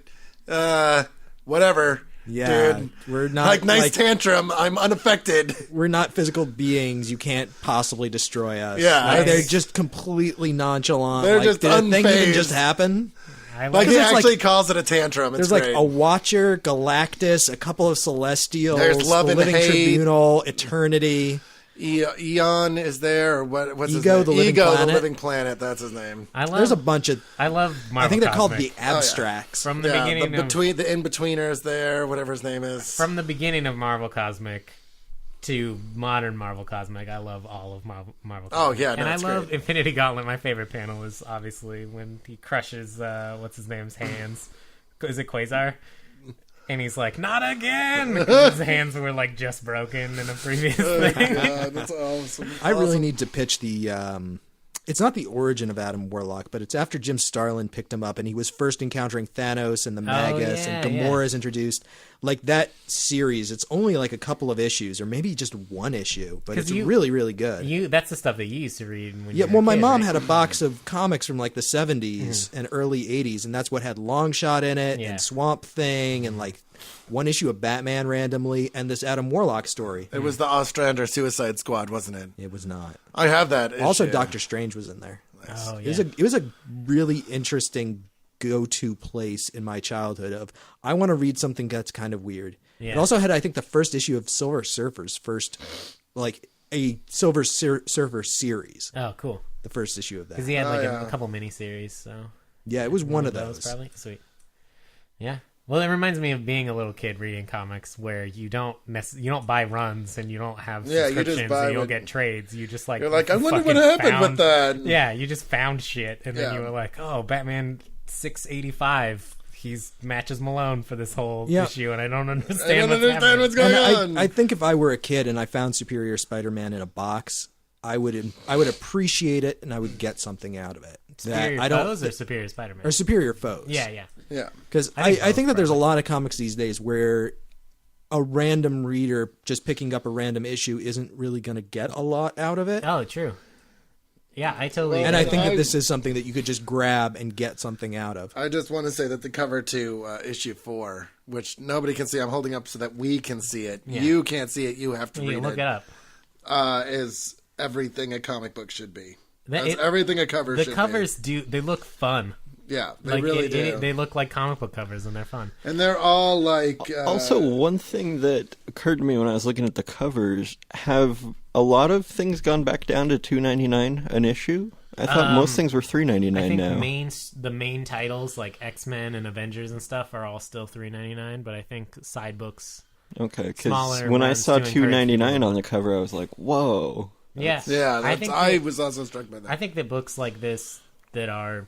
whatever. Yeah, dude. we're not like nice tantrum. I'm unaffected. We're not physical beings. You can't possibly destroy us. Yeah, Like, they're just completely nonchalant. They're like, just did a thing even unfazed. just happen? I Like like he it's actually like- calls it a tantrum. It's There's great. like a Watcher, Galactus, a couple of Celestials, There's Love the and Living Hate. Tribunal, Eternity. Eon is there, or what's Ego, his the name? Living Ego, Planet. the Living Planet. That's his name. There's a bunch of. I love Marvel I think they're called Cosmic. the Abstracts. From the Yeah, beginning the in-betweeners there, whatever his name is. from the beginning of Marvel Cosmic to modern Marvel Cosmic, I love all of Marvel Cosmic. Oh, yeah, no, and I it's love great. Infinity Gauntlet. My favorite panel is obviously when he crushes what's his name's hands. Is it Quasar? And he's like, not again! 'Cause his hands were like just broken in a previous thing. That's awesome. I really need to pitch the. It's not the origin of Adam Warlock, but it's after Jim Starlin picked him up, and he was first encountering Thanos and the Magus, and Gamora is introduced. Like that series, it's only like a couple of issues, or maybe just one issue, but it's really, really good. That's the stuff that you used to read when you were Well, a my kid, mom right? had a box of comics from like the 70s and early 80s, and that's what had Longshot in it, and Swamp Thing, and like one issue of Batman randomly, and this Adam Warlock story. It was the Ostrander Suicide Squad, wasn't it? It was not. I have that issue. Also, Doctor Strange was in there. Oh, yeah. It was a really interesting go-to place in my childhood of I want to read something that's kind of weird. Yeah. It also had, I think, the first issue of Silver Surfer's first, like a Silver Surfer series. Oh, cool. The first issue of that. Because he had like a couple miniseries, so Yeah, it was one of those. probably. Sweet. Yeah. Well, it reminds me of being a little kid reading comics where you don't buy runs and you don't have Yeah, you just subscriptions buy and you don't what- get trades. You just like You're like, I wonder what fucking happened with found- that. Yeah, you just found shit and then Yeah. you were like, oh, Batman 685. He's matches Malone for this whole Yeah. issue, and I don't I understand, don't understand what's going And on. I think if I were a kid and I found Superior Spider-Man in a box, I would appreciate it and I would get something out of it. Superior I don't Foes or Superior Spider-Man? or Superior Foes. Yeah, yeah. yeah. Because I think I think that both, there's a lot of comics these days where a random reader just picking up a random issue isn't really going to get a lot out of it. Oh, true. Yeah, I totally. And I think that I- this is something that you could just grab and get something out of. I just want to say that the cover to issue 4, which nobody can see, I'm holding up so that we can see it. Yeah. You can't see it. You have to You read look it up. is everything a comic book should be. That- That's everything a cover The should covers they look fun. be. Yeah, they really do. They look like comic book covers, and they're fun. And they're all like... Also, one thing that occurred to me when I was looking at the covers, have a lot of things gone back down to $2.99 an issue? I thought most things were $3.99 I think now. the main titles, like X-Men and Avengers and stuff, are all still $3.99, but I think side books... Okay, because when I saw $2.99 on the cover, I was like, whoa. I was also struck by that. I think that books like this that are...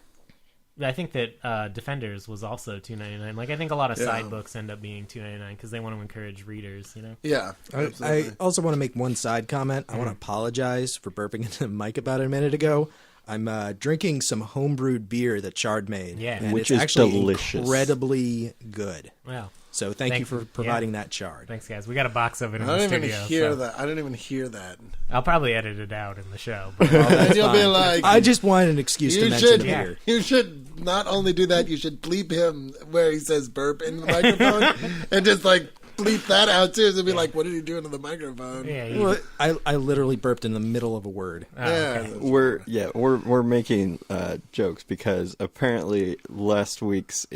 I think that Defenders was also $2.99. Like, I think a lot of side books end up being $2.99 because they want to encourage readers, you know? Yeah. I also want to make one side comment. I want to apologize for burping into the mic about a minute ago. I'm drinking some homebrewed beer that Chard made. Yeah. And Which it's is actually delicious. Incredibly good. Wow. So thank you for providing that, Chard. Thanks, guys. We got a box of it in I the don't studio. even hear that. I don't even hear that. I'll probably edit it out in the show. But And you'll be like... I just wanted an excuse to mention the beer. You should not only do that, you should bleep him where he says burp in the microphone and just like bleep that out too. So be like, what did he do into the microphone? yeah, Well, I literally burped in the middle of a word. We're making jokes because apparently last week's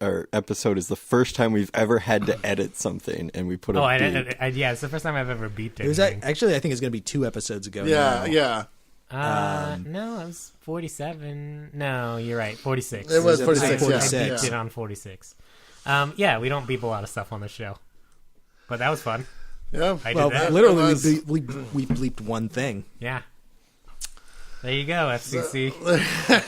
episode is the first time we've ever had to edit something, and we put a beep. It's the first time I've ever beeped It was anything. actually, I think it's going to be 2 episodes ago. Yeah, now. yeah. No, it was 47. No, you're right. 46. It was It 46, was yeah. 46. I beeped it on 46. We don't beep a lot of stuff on the show. But that was fun. Yeah. I Well, did that. literally, we bleeped one thing. Yeah. There you go, FCC.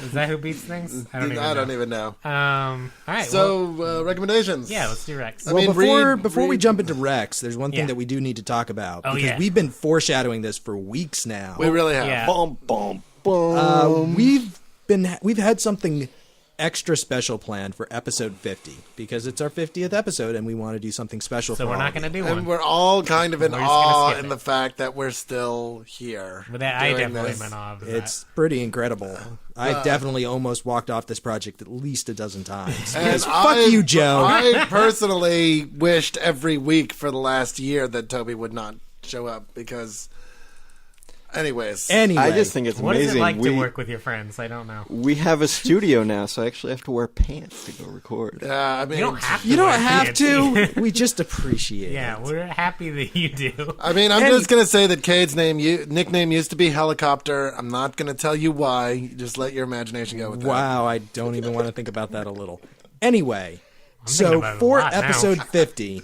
Is that who beeps things? I don't even know. All right. So, recommendations. Yeah, let's do Rex. Before we jump into Rex, there's one thing that we do need to talk about because we've been foreshadowing this for weeks now. We really have. Yeah. Boom, boom, boom. We've had something extra special planned for episode 50 because it's our 50th episode and we want to do something special. So we're not going to do one. And we're all kind of in We're just awe gonna skip in the fact that we're still here. But I doing definitely this. went off. It's pretty incredible. I definitely almost walked off this project at least a dozen times. And Because fuck you, Joe. I personally wished every week for the last year that Toby would not show up because... Anyways. Anyway, I just think it's What amazing. is it like to work with your friends? I don't know. We have a studio now, so I actually have to wear pants to go record. I mean, You don't have to. you don't wear have pants. to. We just appreciate Yeah, it. we're happy that you do. I mean, I'm just going to say that Cade's nickname used to be Helicopter. I'm not going to tell you why. Just let your imagination go with that. Wow, I don't even want to think about that a little. Anyway, thinking so about it a for lot now. episode 50,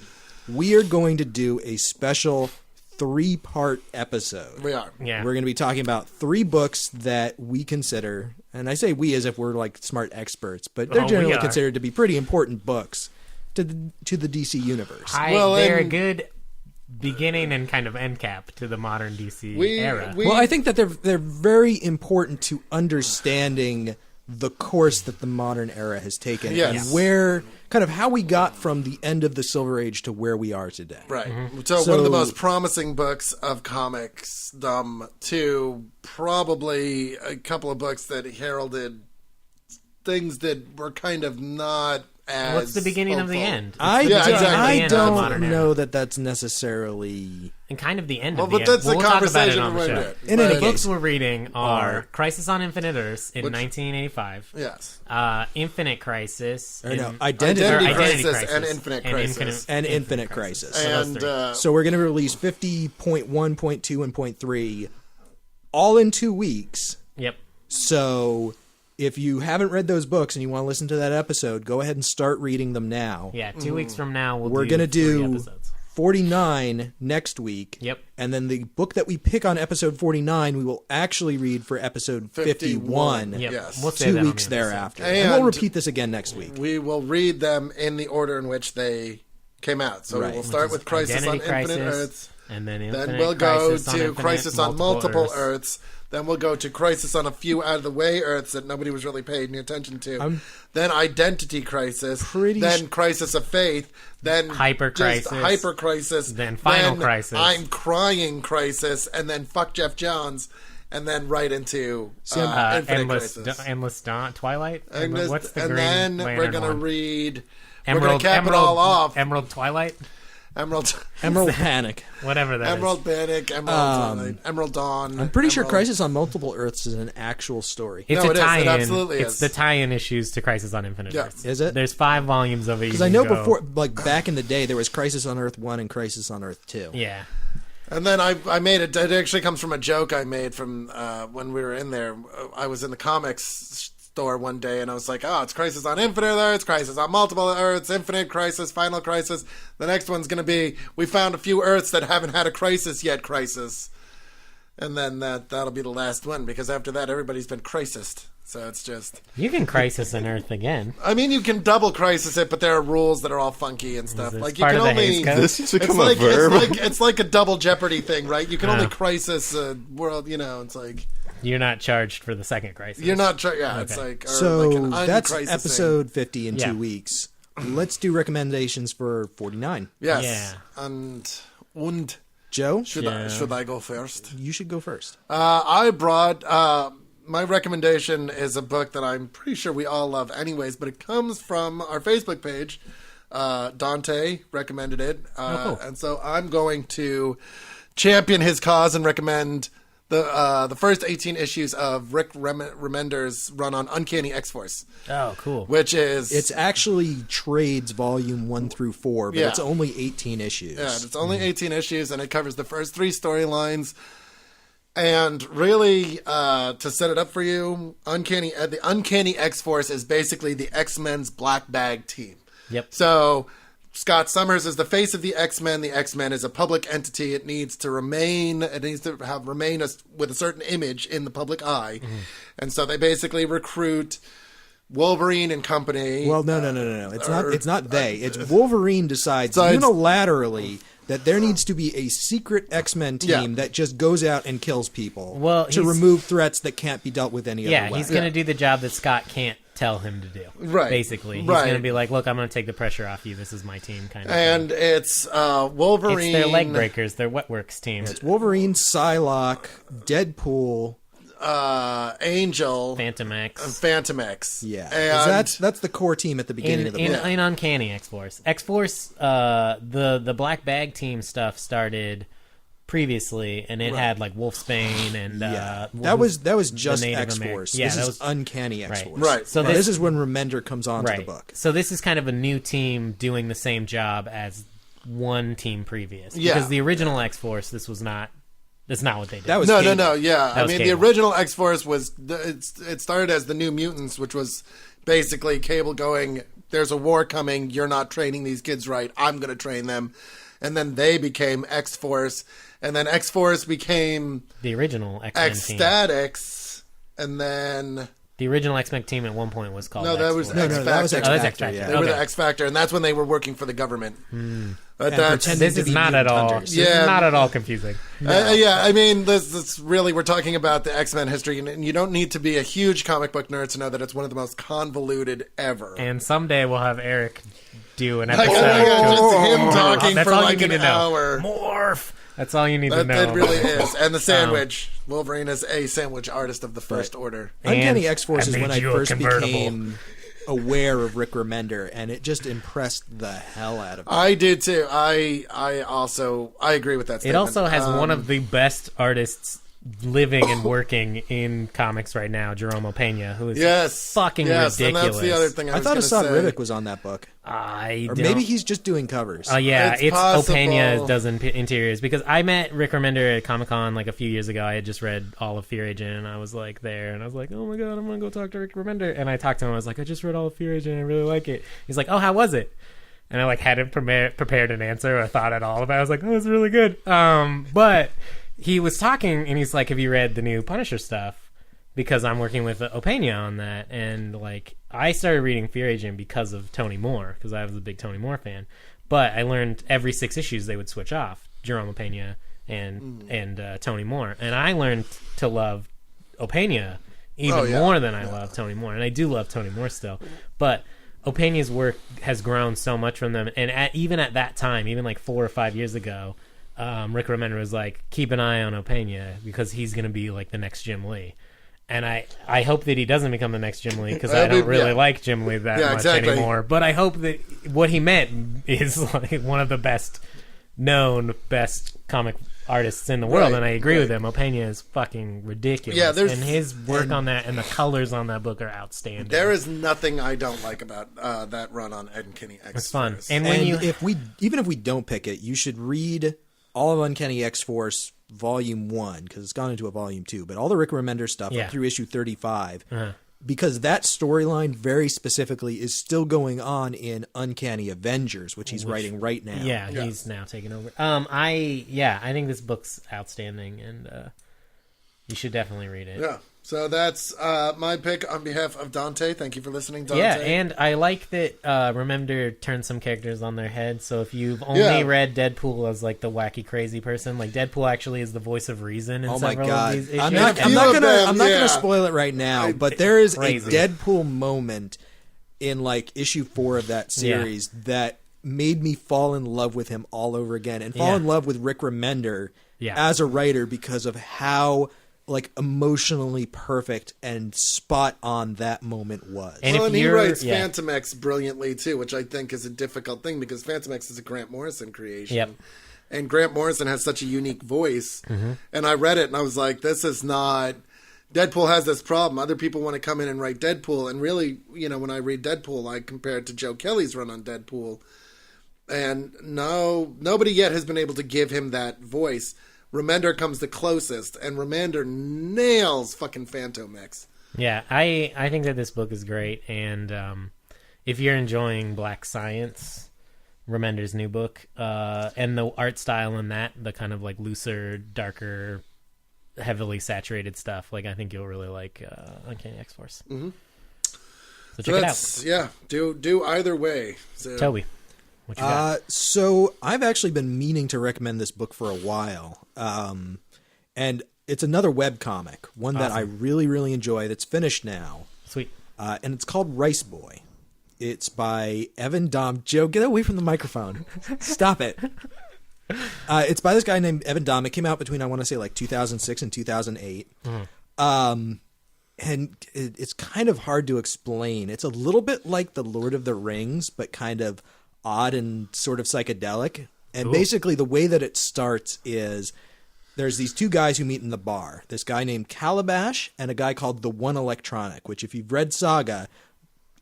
we are going to do a special 3-part episode. We are. Yeah. We're going to be talking about 3 books that we consider, and I say we as if we're like smart experts, but they're Oh, we generally are. considered to be pretty important books to the DC universe. They're a good beginning and kind of end cap to the modern DC era. Well, I think that they're very important to understanding the course that the modern era has taken Yes. and where kind of how we got from the end of the Silver Age to where we are today. Right. So one of the most promising books of comics to probably a couple of books that heralded things that were kind of not as What's the beginning of the hopeful. end? I exactly. don't know that that's necessarily... And kind of the end Well, of the but end. that's the We'll talk about it conversation on the we're show. going to. In any The case, books we're reading are Crisis on Infinite Earths in 1985. Yes. Infinite Crisis. Identity Crisis and Infinite Crisis. and Infinite Crisis. And So we're going to release 50.1, .2, and .3 all in 2 weeks. Yep. So if you haven't read those books and you want to listen to that episode, go ahead and start reading them now. Yeah, 2 weeks from now We're going to do 3 episodes. 49 next week. Yep. And then the book that we pick on episode 49, we will actually read for episode 51. Yep. Yes. We'll say 2 that on weeks the episode. thereafter. And And we'll repeat this again next week. we will read them in the order in which they came out. So Right. we'll start with Crisis on Identity Infinite Crisis, Earths. And then Then we'll go Crisis on to Infinite, Crisis on Multiple Earths. Earths. Then we'll go to Crisis on a Few Out of the Way Earths that nobody was really paying any attention to. Then Identity Crisis. Then Crisis of Faith. Then Hyper Crisis. Hyper Crisis. Then Final Crisis. I'm Crying Crisis. And then Fuck Jeff Jones. And then right into Infinite Crisis. Endless Dawn, Twilight. And What's the and Green then Lantern we're going to one? read... we're going to cap it all off. Emerald Twilight. Emerald Panic. Whatever that Emerald Panic, Emerald Dawn. I'm pretty sure Emerald- Crisis on Multiple Earths is an actual story. It's No, a it is. It tie-in. absolutely It's is. the tie-in issues to Crisis on Infinite Yeah. Earths. Is it? There's 5 volumes of it. Because I know before, like back in the day, there was Crisis on Earth 1 and Crisis on Earth 2. Yeah. And then I made it. It actually comes from a joke I made from when we were in there. I was in the comics store one day, and I was like, "Oh, it's Crisis on Infinite Earths, Crisis on Multiple Earths, Infinite Crisis, Final Crisis." The next one's going to be, "We found a few Earths that haven't had a crisis yet, Crisis." And then that'll be the last one, because after that, everybody's been crisised. So it's just... You can Crisis on Earth again. I mean, you can double crisis it, but there are rules that are all funky and stuff. Is this Like you part can of the only... Hays Code? This has become It's a verb. it's like a double Jeopardy thing, right? You can only Oh. crisis a world, it's like... You're not charged for the second Crisis. You're not... it's Okay. like... Or So like an that's uncrisising. episode 50 in Yeah. 2 weeks. Let's do recommendations for 49. Yes. Yeah. And Joe, should I go first? you should go first. I brought... my recommendation is a book that I'm pretty sure we all love anyways, but it comes from our Facebook page. Dante recommended it. Cool. And so I'm going to champion his cause and recommend the first 18 issues of Rick Remender's run on Uncanny X-Force, Oh, cool. which is... It's actually Trades Volume 1 through 4, but Yeah. it's only 18 issues. Yeah, it's only 18 issues, and it covers the first 3 storylines. And really, to set it up for you, the Uncanny X-Force is basically the X-Men's black bag team. Yep. So Scott Summers is the face of the X-Men. The X-Men is a public entity. It needs to remain with a certain image in the public eye. Mm-hmm. And so they basically recruit Wolverine and company. Well, no. It's not they. It's Wolverine decides Decides- unilaterally that there needs to be a secret X-Men team Yeah. that just goes out and kills people Well, to he's- remove threats that can't be dealt with any Yeah, other way. he's going to do the job that Scott can't tell him to do. Right. Basically. He's Right. going to be like, look, I'm going to take the pressure off you. This is my team kind of and thing. it's Wolverine. It's their leg breakers, their wetworks team. It's Wolverine, Psylocke, Deadpool. Angel, Phantom X. Phantom X. Yeah, 'cause And that's the core team at the beginning of the book. In Uncanny X-Force. X-Force, the Black Bag team stuff started previously, and it had like Wolfsbane and Yeah, that was just Native X-Force. American. Yeah, this that is was Uncanny X-Force. Right. So Now, this this is when Remender comes onto the book. So this is kind of a new team doing the same job as one team previous. Yeah. Because the original X-Force, this was not. That's not what they did. That was no. Yeah, That was the Cable. original X-Force was it started as the New Mutants, which was basically Cable going, "There's a war coming. You're not training these kids right. I'm going to train them," and then they became X-Force, and then X-Force became the original X-Men team. X-Statics, and then The original X-Men team at one point was called no, that was X-Force. X-Factor. that was Oh, that's X-Factor, X-Factor. yeah. They were the Okay. X-Factor, and that's when they were working for the government. But And that's pretending This to is be not at mutant all. hunters. This Yeah. is not at all confusing. yeah, I mean, this really, we're talking about the X-Men history, and you don't need to be a huge comic book nerd to know that it's one of the most convoluted ever. And someday we'll have Eric do an Like, episode. oh my God, just him talking That's for all like you need an to know. hour. Morph. That's all you need to That, know. that really is. And the sandwich. Wolverine is a sandwich artist of the First Order. Uncanny And X-Force I is when made I you a first convertible. became aware of Rick Remender, and it just impressed the hell out of me. I did too. I agree with that It statement. also has one of the best artists living and working in comics right now, Jerome Opeña, who is fucking yes, ridiculous. And that's the other thing I I was thought gonna Assad say. Riddick was on that book. Or Or maybe he's just doing covers. yeah, It's it's possible. Opeña does interiors, because I met Rick Remender at Comic-Con like a few years ago. I had just read all of Fear Agent, and I was like there, and I was like, oh my god, I'm gonna go talk to Rick Remender. And I talked to him, I was like, I just read all of Fear Agent, I really like it. He's like, oh, how was it? And I like hadn't prepared an answer or thought at all about it. I was like, oh, it's really good. But he was talking, and he's like, have you read the new Punisher stuff? Because I'm working with Opeña on that, and like I started reading Fear Agent because of Tony Moore, because I was a big Tony Moore fan. But I learned every 6 issues they would switch off Jerome Opeña and Tony Moore, and I learned to love Opeña even more than I love Tony Moore, and I do love Tony Moore still. But Opeña's work has grown so much from them, and even at that time, even like 4 or 5 years ago, Rick Remender was like, keep an eye on Opeña because he's going to be like the next Jim Lee. And I hope that he doesn't become the next Jim Lee, because I don't really like Jim Lee that much anymore. But I hope that what he meant is like one of the best known best comic artists in the world, Right, and I agree right. with him. Opeña is fucking ridiculous. Yeah, there's- and his work on that and the colors on that book are outstanding. There is nothing I don't like about that run on Uncanny X-Force. It's fun. And when And you even if we don't pick it, you should read all of Uncanny X-Force Volume 1, because it's gone into a Volume 2, but all the Rick Remender stuff Yeah. up through issue 35, Uh-huh. because that storyline very specifically is still going on in Uncanny Avengers, which he's writing right now. Yeah, he's now taking over. I think this book's outstanding, and you should definitely read it. Yeah. So that's my pick on behalf of Dante. Thank you for listening, Dante. Yeah, and I like that Remender turned some characters on their head. So if you've only Yeah. read Deadpool as like the wacky crazy person, like Deadpool actually is the voice of reason in Oh my several god! of these issues. I'm not few of them, gonna yeah. spoil it right now, but there is Crazy. a Deadpool moment in like issue 4 of that series that made me fall in love with him all over again, and fall Yeah. in love with Rick Remender Yeah. as a writer because of how like emotionally perfect and spot on that moment was. And Well, if and he you're- writes yeah. Phantom X brilliantly too, which I think is a difficult thing because Phantom X is a Grant Morrison creation. Yep. And Grant Morrison has such a unique voice. Mm-hmm. And I read it and I was like, this is not. Deadpool has this problem. Other people want to come in and write Deadpool. And really, when I read Deadpool, I compare it to Joe Kelly's run on Deadpool. And nobody yet has been able to give him that voice. Remender comes the closest, and Remender nails fucking Phantom X. Yeah, I think that this book is great, and if you're enjoying Black Science, Remender's new book, and the art style in that, the kind of like looser, darker, heavily saturated stuff, like I think you'll really like Uncanny X-Force. Mm-hmm. So check it out. Yeah, do either way. So, Toby, what you got? So I've actually been meaning to recommend this book for a while. And it's another webcomic, one that I really, really enjoy that's finished now. Sweet. And it's called Rice Boy. It's by Evan Dom. Joe, get away from the microphone. Stop it. It's by this guy named Evan Dom. It came out between, I want to say, like 2006 and 2008. And it's kind of hard to explain. It's a little bit like The Lord of the Rings, but kind of odd and sort of psychedelic. And basically the way that it starts is there's these two guys who meet in the bar. This guy named Calabash and a guy called the One Electronic, which if you've read Saga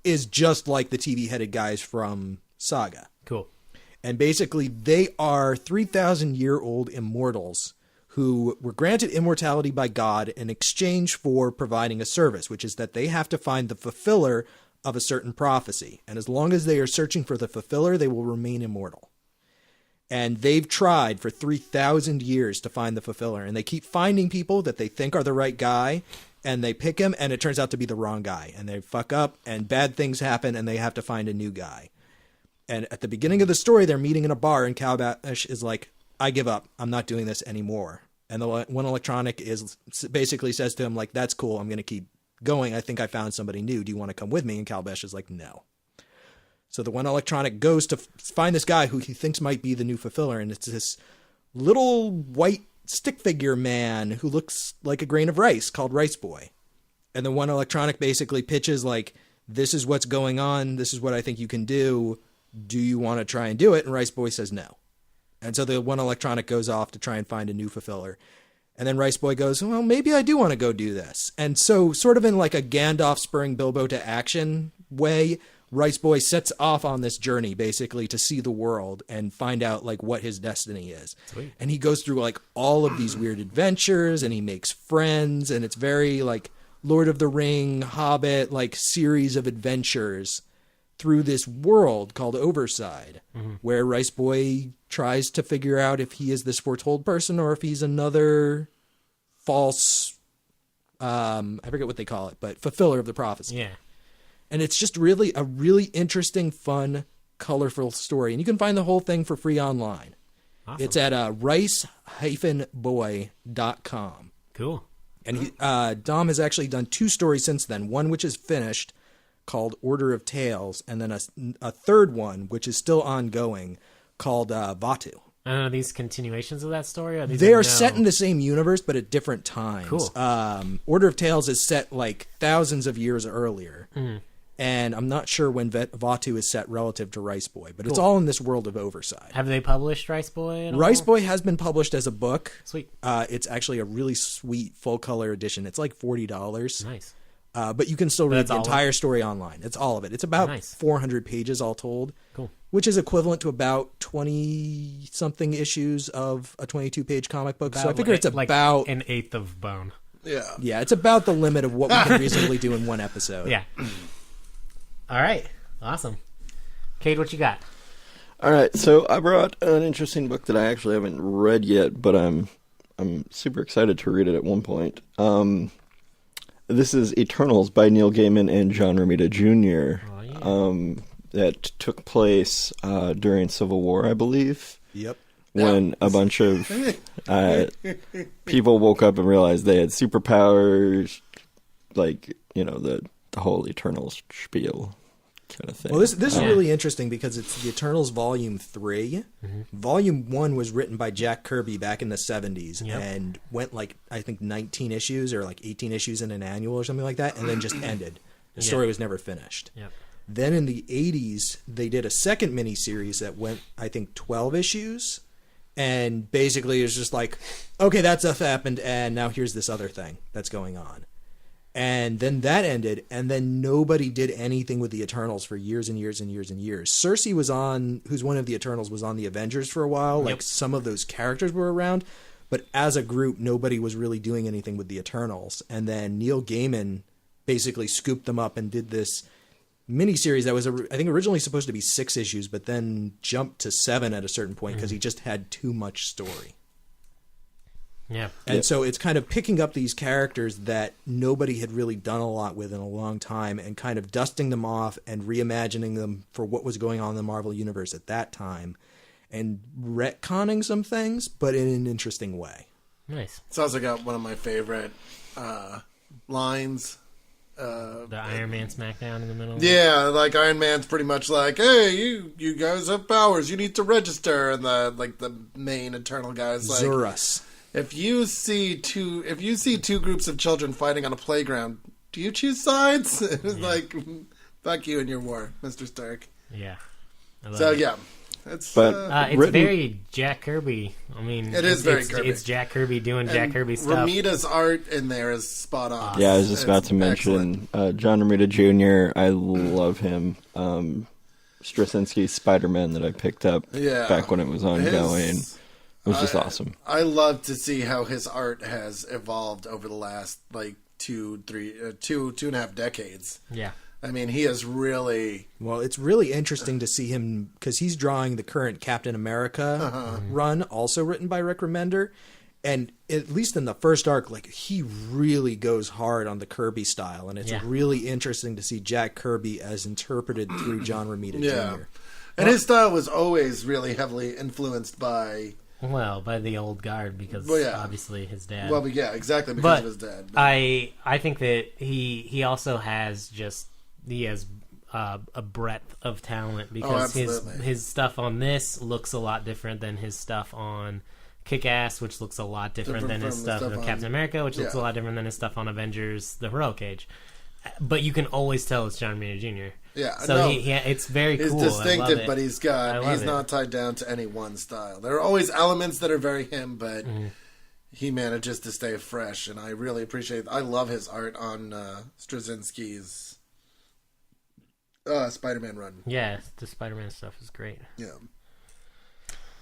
is just like the TV-headed guys from Saga. Cool. And basically they are 3,000-year-old immortals who were granted immortality by God in exchange for providing a service, which is that they have to find the fulfiller of a certain prophecy. And as long as they are searching for the fulfiller, they will remain immortal. And they've tried for 3,000 years to find the fulfiller. And they keep finding people that they think are the right guy. And they pick him, and it turns out to be the wrong guy. And they fuck up, and bad things happen, and they have to find a new guy. And at the beginning of the story, they're meeting in a bar, and Calabash is like, I give up. I'm not doing this anymore. And the One Electronic is basically says to him, like, that's cool. I'm going to keep going. I think I found somebody new. Do you want to come with me? And Calabash is like, no. So the One Electronic goes to find this guy who he thinks might be the new fulfiller, and it's this little white stick figure man who looks like a grain of rice called Rice Boy. And the One Electronic basically pitches like, this is what's going on, this is what I think you can do, do you want to try and do it? And Rice Boy says no. And so the One Electronic goes off to try and find a new fulfiller. And then Rice Boy goes, well, maybe I do want to go do this. And so sort of in like a Gandalf spurring Bilbo to action way, Rice Boy sets off on this journey basically to see the world and find out like what his destiny is. Sweet. And he goes through like all of these weird adventures and he makes friends, and it's very like Lord of the Ring, Hobbit, like series of adventures through this world called Overside, where Rice Boy tries to figure out if he is this foretold person or if he's another false, I forget what they call it, but fulfiller of the prophecy. Yeah. And it's just really a really interesting, fun, colorful story. And you can find the whole thing for free online. Awesome. It's at rice-boy.com. Cool. And Dom has actually done 2 stories since then. One which is finished, called Order of Tales, and then a third one, which is still ongoing, called Vatu. And are these continuations of that story? Or They are set in the same universe, but at different times. Cool. Order of Tales is set like thousands of years earlier. And I'm not sure when Vatu is set relative to Rice Boy, but it's all in this world of Overside. Have they published Rice Boy at all? Rice Boy has been published as a book. Sweet. It's actually a really sweet full color edition. It's like $40. Nice. But you can still read the all of entire story online. It's all of it. It's about 400 pages all told. Cool. Which is equivalent to about 20-something issues of a 22-page comic book. So I figure it's about an eighth of Bone. Yeah. Yeah, it's about the limit of what we can reasonably do in one episode. Yeah. All right. Awesome. Cade, what you got? All right, so I brought an interesting book that I actually haven't read yet, but I'm super excited to read it at one point. This is Eternals by Neil Gaiman and John Romita Jr. Oh, yeah. That took place during Civil War, I believe. Yep. When a bunch of people woke up and realized they had superpowers, like, you know, the whole Eternals spiel kind of thing. Well, this is really interesting because it's the Eternals Volume 3. Mm-hmm. Volume 1 was written by Jack Kirby back in the 70s Yep. and went like, I think, 19 issues or like 18 issues in an annual or something like that, and then just ended. The story was never finished. Yep. Then in the 80s, they did a second miniseries that went, I think, 12 issues. And basically it was just like, okay, that stuff happened, and now here's this other thing that's going on. And then that ended, and then nobody did anything with the Eternals for years and years and years and years. Cersei was on, who's one of the Eternals, was on the Avengers for a while. Yep. Like, some of those characters were around. But as a group, nobody was really doing anything with the Eternals. And then Neil Gaiman basically scooped them up and did this miniseries that was, I think, originally supposed to be 6 issues, but then jumped to 7 at a certain point because he just had too much story. Yeah. And so it's kind of picking up these characters that nobody had really done a lot with in a long time and kind of dusting them off and reimagining them for what was going on in the Marvel Universe at that time and retconning some things, but in an interesting way. Nice. It's also got one of my favorite lines. The Iron Man smackdown in the middle. Yeah, like Iron Man's pretty much like, "Hey, you guys have powers. You need to register." And the main Eternal guy's like, Zurus. If you see two groups of children fighting on a playground, do you choose sides? It's like, fuck you and your war, Mr. Stark. Yeah. So yeah, it's it's very Jack Kirby. I mean, it is very Kirby. It's Jack Kirby doing Jack Kirby stuff. Romita's art in there is spot on. Yeah, I was just about to mention John Romita Jr. I love him. Straczynski's Spider-Man that I picked up back when it was ongoing. It was just awesome. I love to see how his art has evolved over the last like two and a half decades. Yeah. I mean, he is really... Well, it's really interesting to see him because he's drawing the current Captain America run, also written by Rick Remender. And at least in the first arc, like, he really goes hard on the Kirby style. And it's really interesting to see Jack Kirby as interpreted through John Romita Jr. And his style was always really heavily influenced by... Well, by the old guard, because obviously his dad. Well, yeah, exactly, because of his dad. But I think that he also has a breadth of talent because his stuff on this looks a lot different than his stuff on Kick-Ass, which looks a lot different than his stuff on Captain America, which looks a lot different than his stuff on Avengers: The Heroic Age. But you can always tell it's John Romita Jr. Yeah, so it's very cool. He's distinctive, but he's it. not tied down to any one style. There are always elements that are very him, but he manages to stay fresh, and I really appreciate. I love his art on Straczynski's Spider-Man run. Yeah, the Spider-Man stuff is great. Yeah.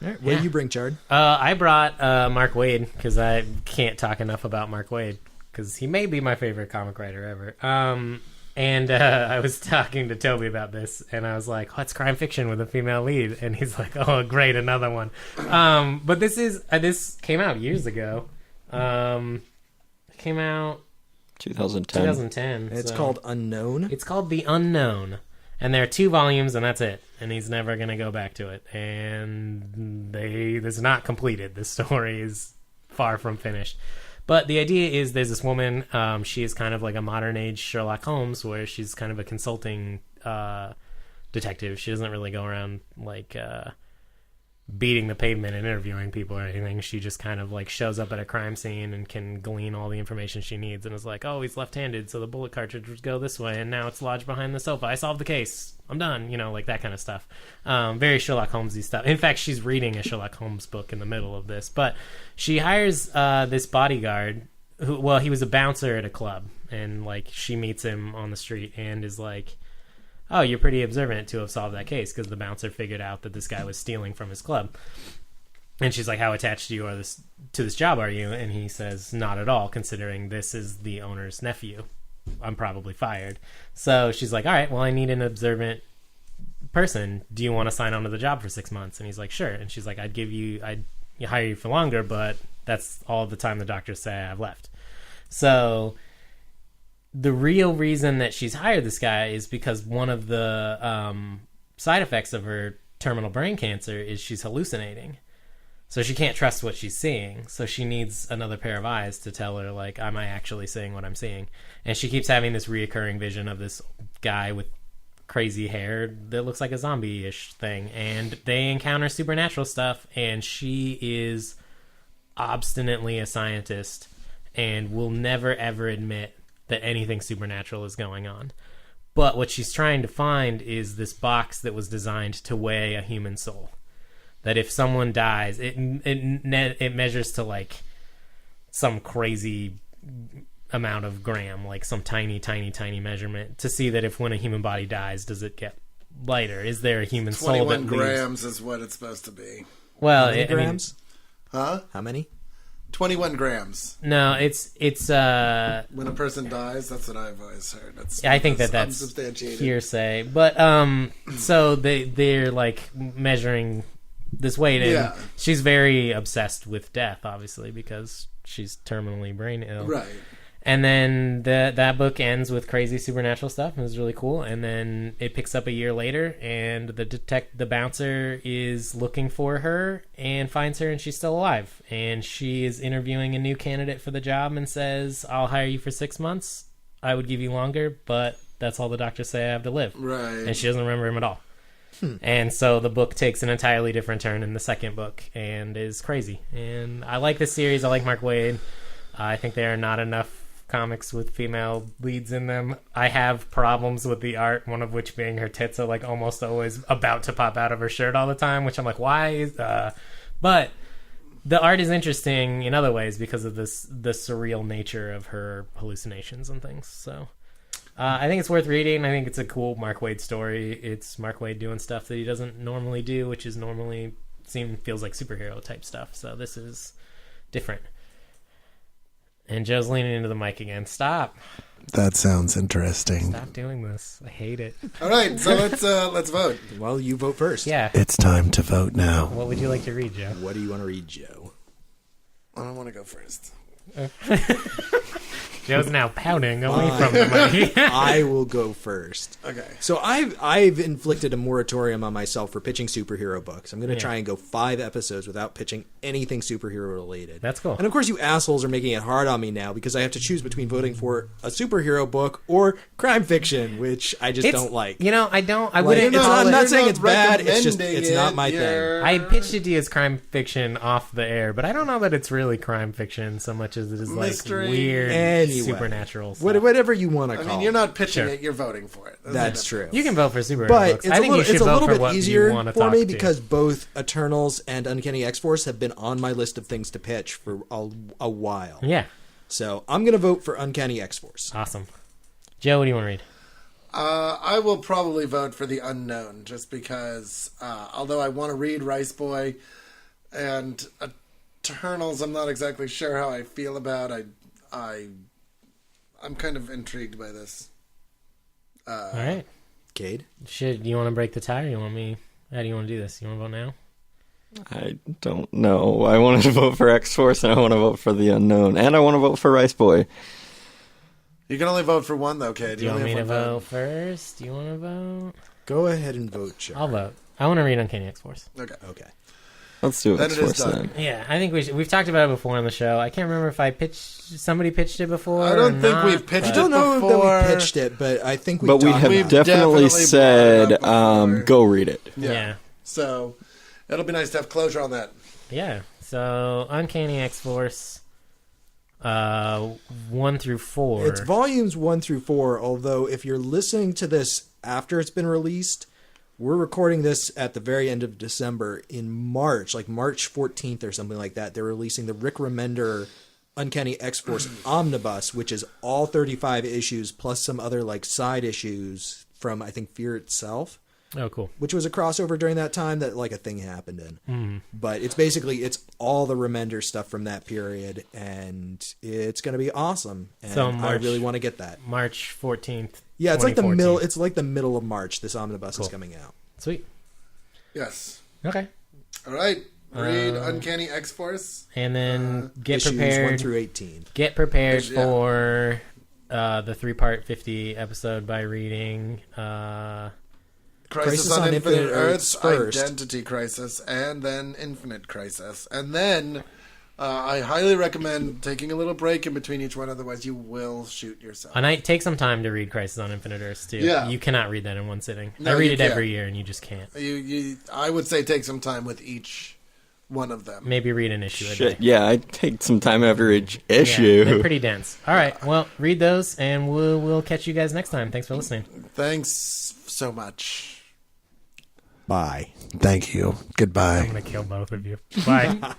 All right, what do you bring, Chard? I brought Mark Waid because I can't talk enough about Mark Waid because he may be my favorite comic writer ever. And I was talking to Toby about this, and I was like, "What's crime fiction with a female lead?" And he's like, "Oh, great, another one." But this came out years ago. It came out 2010. 2010. It's called Unknown. It's called The Unknown, and there are 2 volumes, and that's it. And he's never going to go back to it. And this is not completed. The story is far from finished. But the idea is there's this woman, she is kind of like a modern age Sherlock Holmes, where she's kind of a consulting detective. She doesn't really go around like beating the pavement and interviewing people or anything. She just kind of like shows up at a crime scene and can glean all the information she needs and is like, oh, he's left-handed, so the bullet cartridge would go this way, and now it's lodged behind the sofa. I solved the case. I'm done. Like that kind of stuff. Very Sherlock Holmesy stuff. In fact, she's reading a Sherlock Holmes book in the middle of this, but she hires this bodyguard who, he was a bouncer at a club, and like she meets him on the street and is like, oh, you're pretty observant to have solved that case, because the bouncer figured out that this guy was stealing from his club. And she's like, how attached to you to this job are you? And he says, not at all, considering this is the owner's nephew. I'm probably fired. So she's like, all right, well, I need an observant person. Do you want to sign on to the job for 6 months? And he's like, sure. And she's like, I'd hire you for longer, but that's all the time the doctors say I have left. So the real reason that she's hired this guy is because one of the side effects of her terminal brain cancer is she's hallucinating. So she can't trust what she's seeing. So she needs another pair of eyes to tell her, like, am I actually seeing what I'm seeing? And she keeps having this reoccurring vision of this guy with crazy hair that looks like a zombie-ish thing. And they encounter supernatural stuff, and she is obstinately a scientist and will never, ever admit that anything supernatural is going on. But what she's trying to find is this box that was designed to weigh a human soul. That if someone dies, it measures to like some crazy amount of gram, like some tiny measurement, to see that if when a human body dies, does it get lighter? Is there a human soul that 21 grams is what it's supposed to be. Well, How many grams? Huh? How many? 21 grams. No, it's when a person dies, that's what I've always heard. I think that's hearsay. But so they're like measuring this weight, and she's very obsessed with death, obviously, because she's terminally brain ill. Right. And then that book ends with crazy supernatural stuff, and it's really cool. And then it picks up a year later, and the bouncer is looking for her and finds her, and she's still alive. And she is interviewing a new candidate for the job and says, I'll hire you for 6 months. I would give you longer, but that's all the doctors say I have to live. Right. And she doesn't remember him at all. And so the book takes an entirely different turn in the second book and is crazy. And I like this series. I like Mark Waid. I think there are not enough comics with female leads in them. I have problems with the art, one of which being her tits are like almost always about to pop out of her shirt all the time, which I'm like, why? But the art is interesting in other ways because of the surreal nature of her hallucinations and things. So I think it's worth reading. I think it's a cool Mark Waid story. It's Mark Waid doing stuff that he doesn't normally do, which is normally feels like superhero type stuff. So this is different. And Joe's leaning into the mic again. Stop. That sounds interesting. Stop doing this. I hate it. All right, so let's vote. Well, you vote first. Yeah. It's time to vote now. What would you like to read, Joe? What do you want to read, Joe? I don't want to go first. Joe's now pouting away from the mic. I will go first. Okay. So I've inflicted a moratorium on myself for pitching superhero books. I'm going to try and go 5 episodes without pitching anything superhero related. That's cool. And of course, you assholes are making it hard on me now because I have to choose between voting for a superhero book or crime fiction, which I just don't like. I wouldn't. I'm not saying it's bad. It's just it's not my thing. I pitched it to you as crime fiction off the air, but I don't know that it's really crime fiction so much as it is like weird supernatural stuff. Whatever you want to call it. I mean, you're not pitching it, you're voting for it. That's true. You can vote for superhero but books. I think you should it's a vote little for bit what easier you want to for talk me to. because both Eternals and Uncanny X-Force have been on my list of things to pitch for a while. Yeah. So I'm going to vote for Uncanny X-Force. Awesome. Joe, what do you want to read? I will probably vote for The Unknown, just because, although I want to read Rice Boy and Eternals, I'm not exactly sure how I feel about. I'm kind of intrigued by this. All right. Cade? Do you want to break the tie, or you want me? How do you want to do this? You want to vote now? I don't know. I wanted to vote for X-Force, and I want to vote for The Unknown, and I want to vote for Rice Boy. You can only vote for one, though, Cade. Do you want me to vote first? Do you want to vote? Go ahead and vote, Joe. I'll vote. I want to read Uncanny X-Force. Okay. Let's do Then X-Force it is done. then. Yeah, I think we've talked about it before on the show. I can't remember if somebody pitched it before. I don't think we've pitched I it don't know before. that we pitched it, but I think But we have about it. definitely definitely said, brought it up before. go read it. Yeah. So, It'll be nice to have closure on that. Yeah. So Uncanny X-Force 1 through 4. It's volumes 1 through 4, although if you're listening to this after it's been released, we're recording this at the very end of December. In March, like March 14th or something like that, they're releasing the Rick Remender Uncanny X-Force Omnibus, which is all 35 issues plus some other like side issues from, I think, Fear itself. Oh, cool. Which was a crossover during that time that like a thing happened in. But it's basically, it's all the Remender stuff from that period, and it's going to be awesome. And So I really want to get that. March 14th. Yeah, it's like the 2014. middle. It's like the middle of March. This omnibus is coming out. Sweet. Yes. Okay. All right. Read Uncanny X-Force. And then get Issues prepared. 1 through 18. Get prepared Yeah. for the 3-part 50 episode by reading. Crisis on Infinite Earths, Identity Crisis, and then Infinite Crisis. And then I highly recommend taking a little break in between each one, otherwise you will shoot yourself. And I take some time to read Crisis on Infinite Earths too. Yeah. You cannot read that in one sitting. No, I read you it can't. every year, and you just can't. I would say take some time with each one of them. Maybe read an issue a day. Shit, yeah, I take some time after each issue. Yeah, they're pretty dense. All right, well, read those, and we'll catch you guys next time. Thanks for listening. Thanks so much. Bye. Thank you. Goodbye. I'm gonna kill both of you. Bye.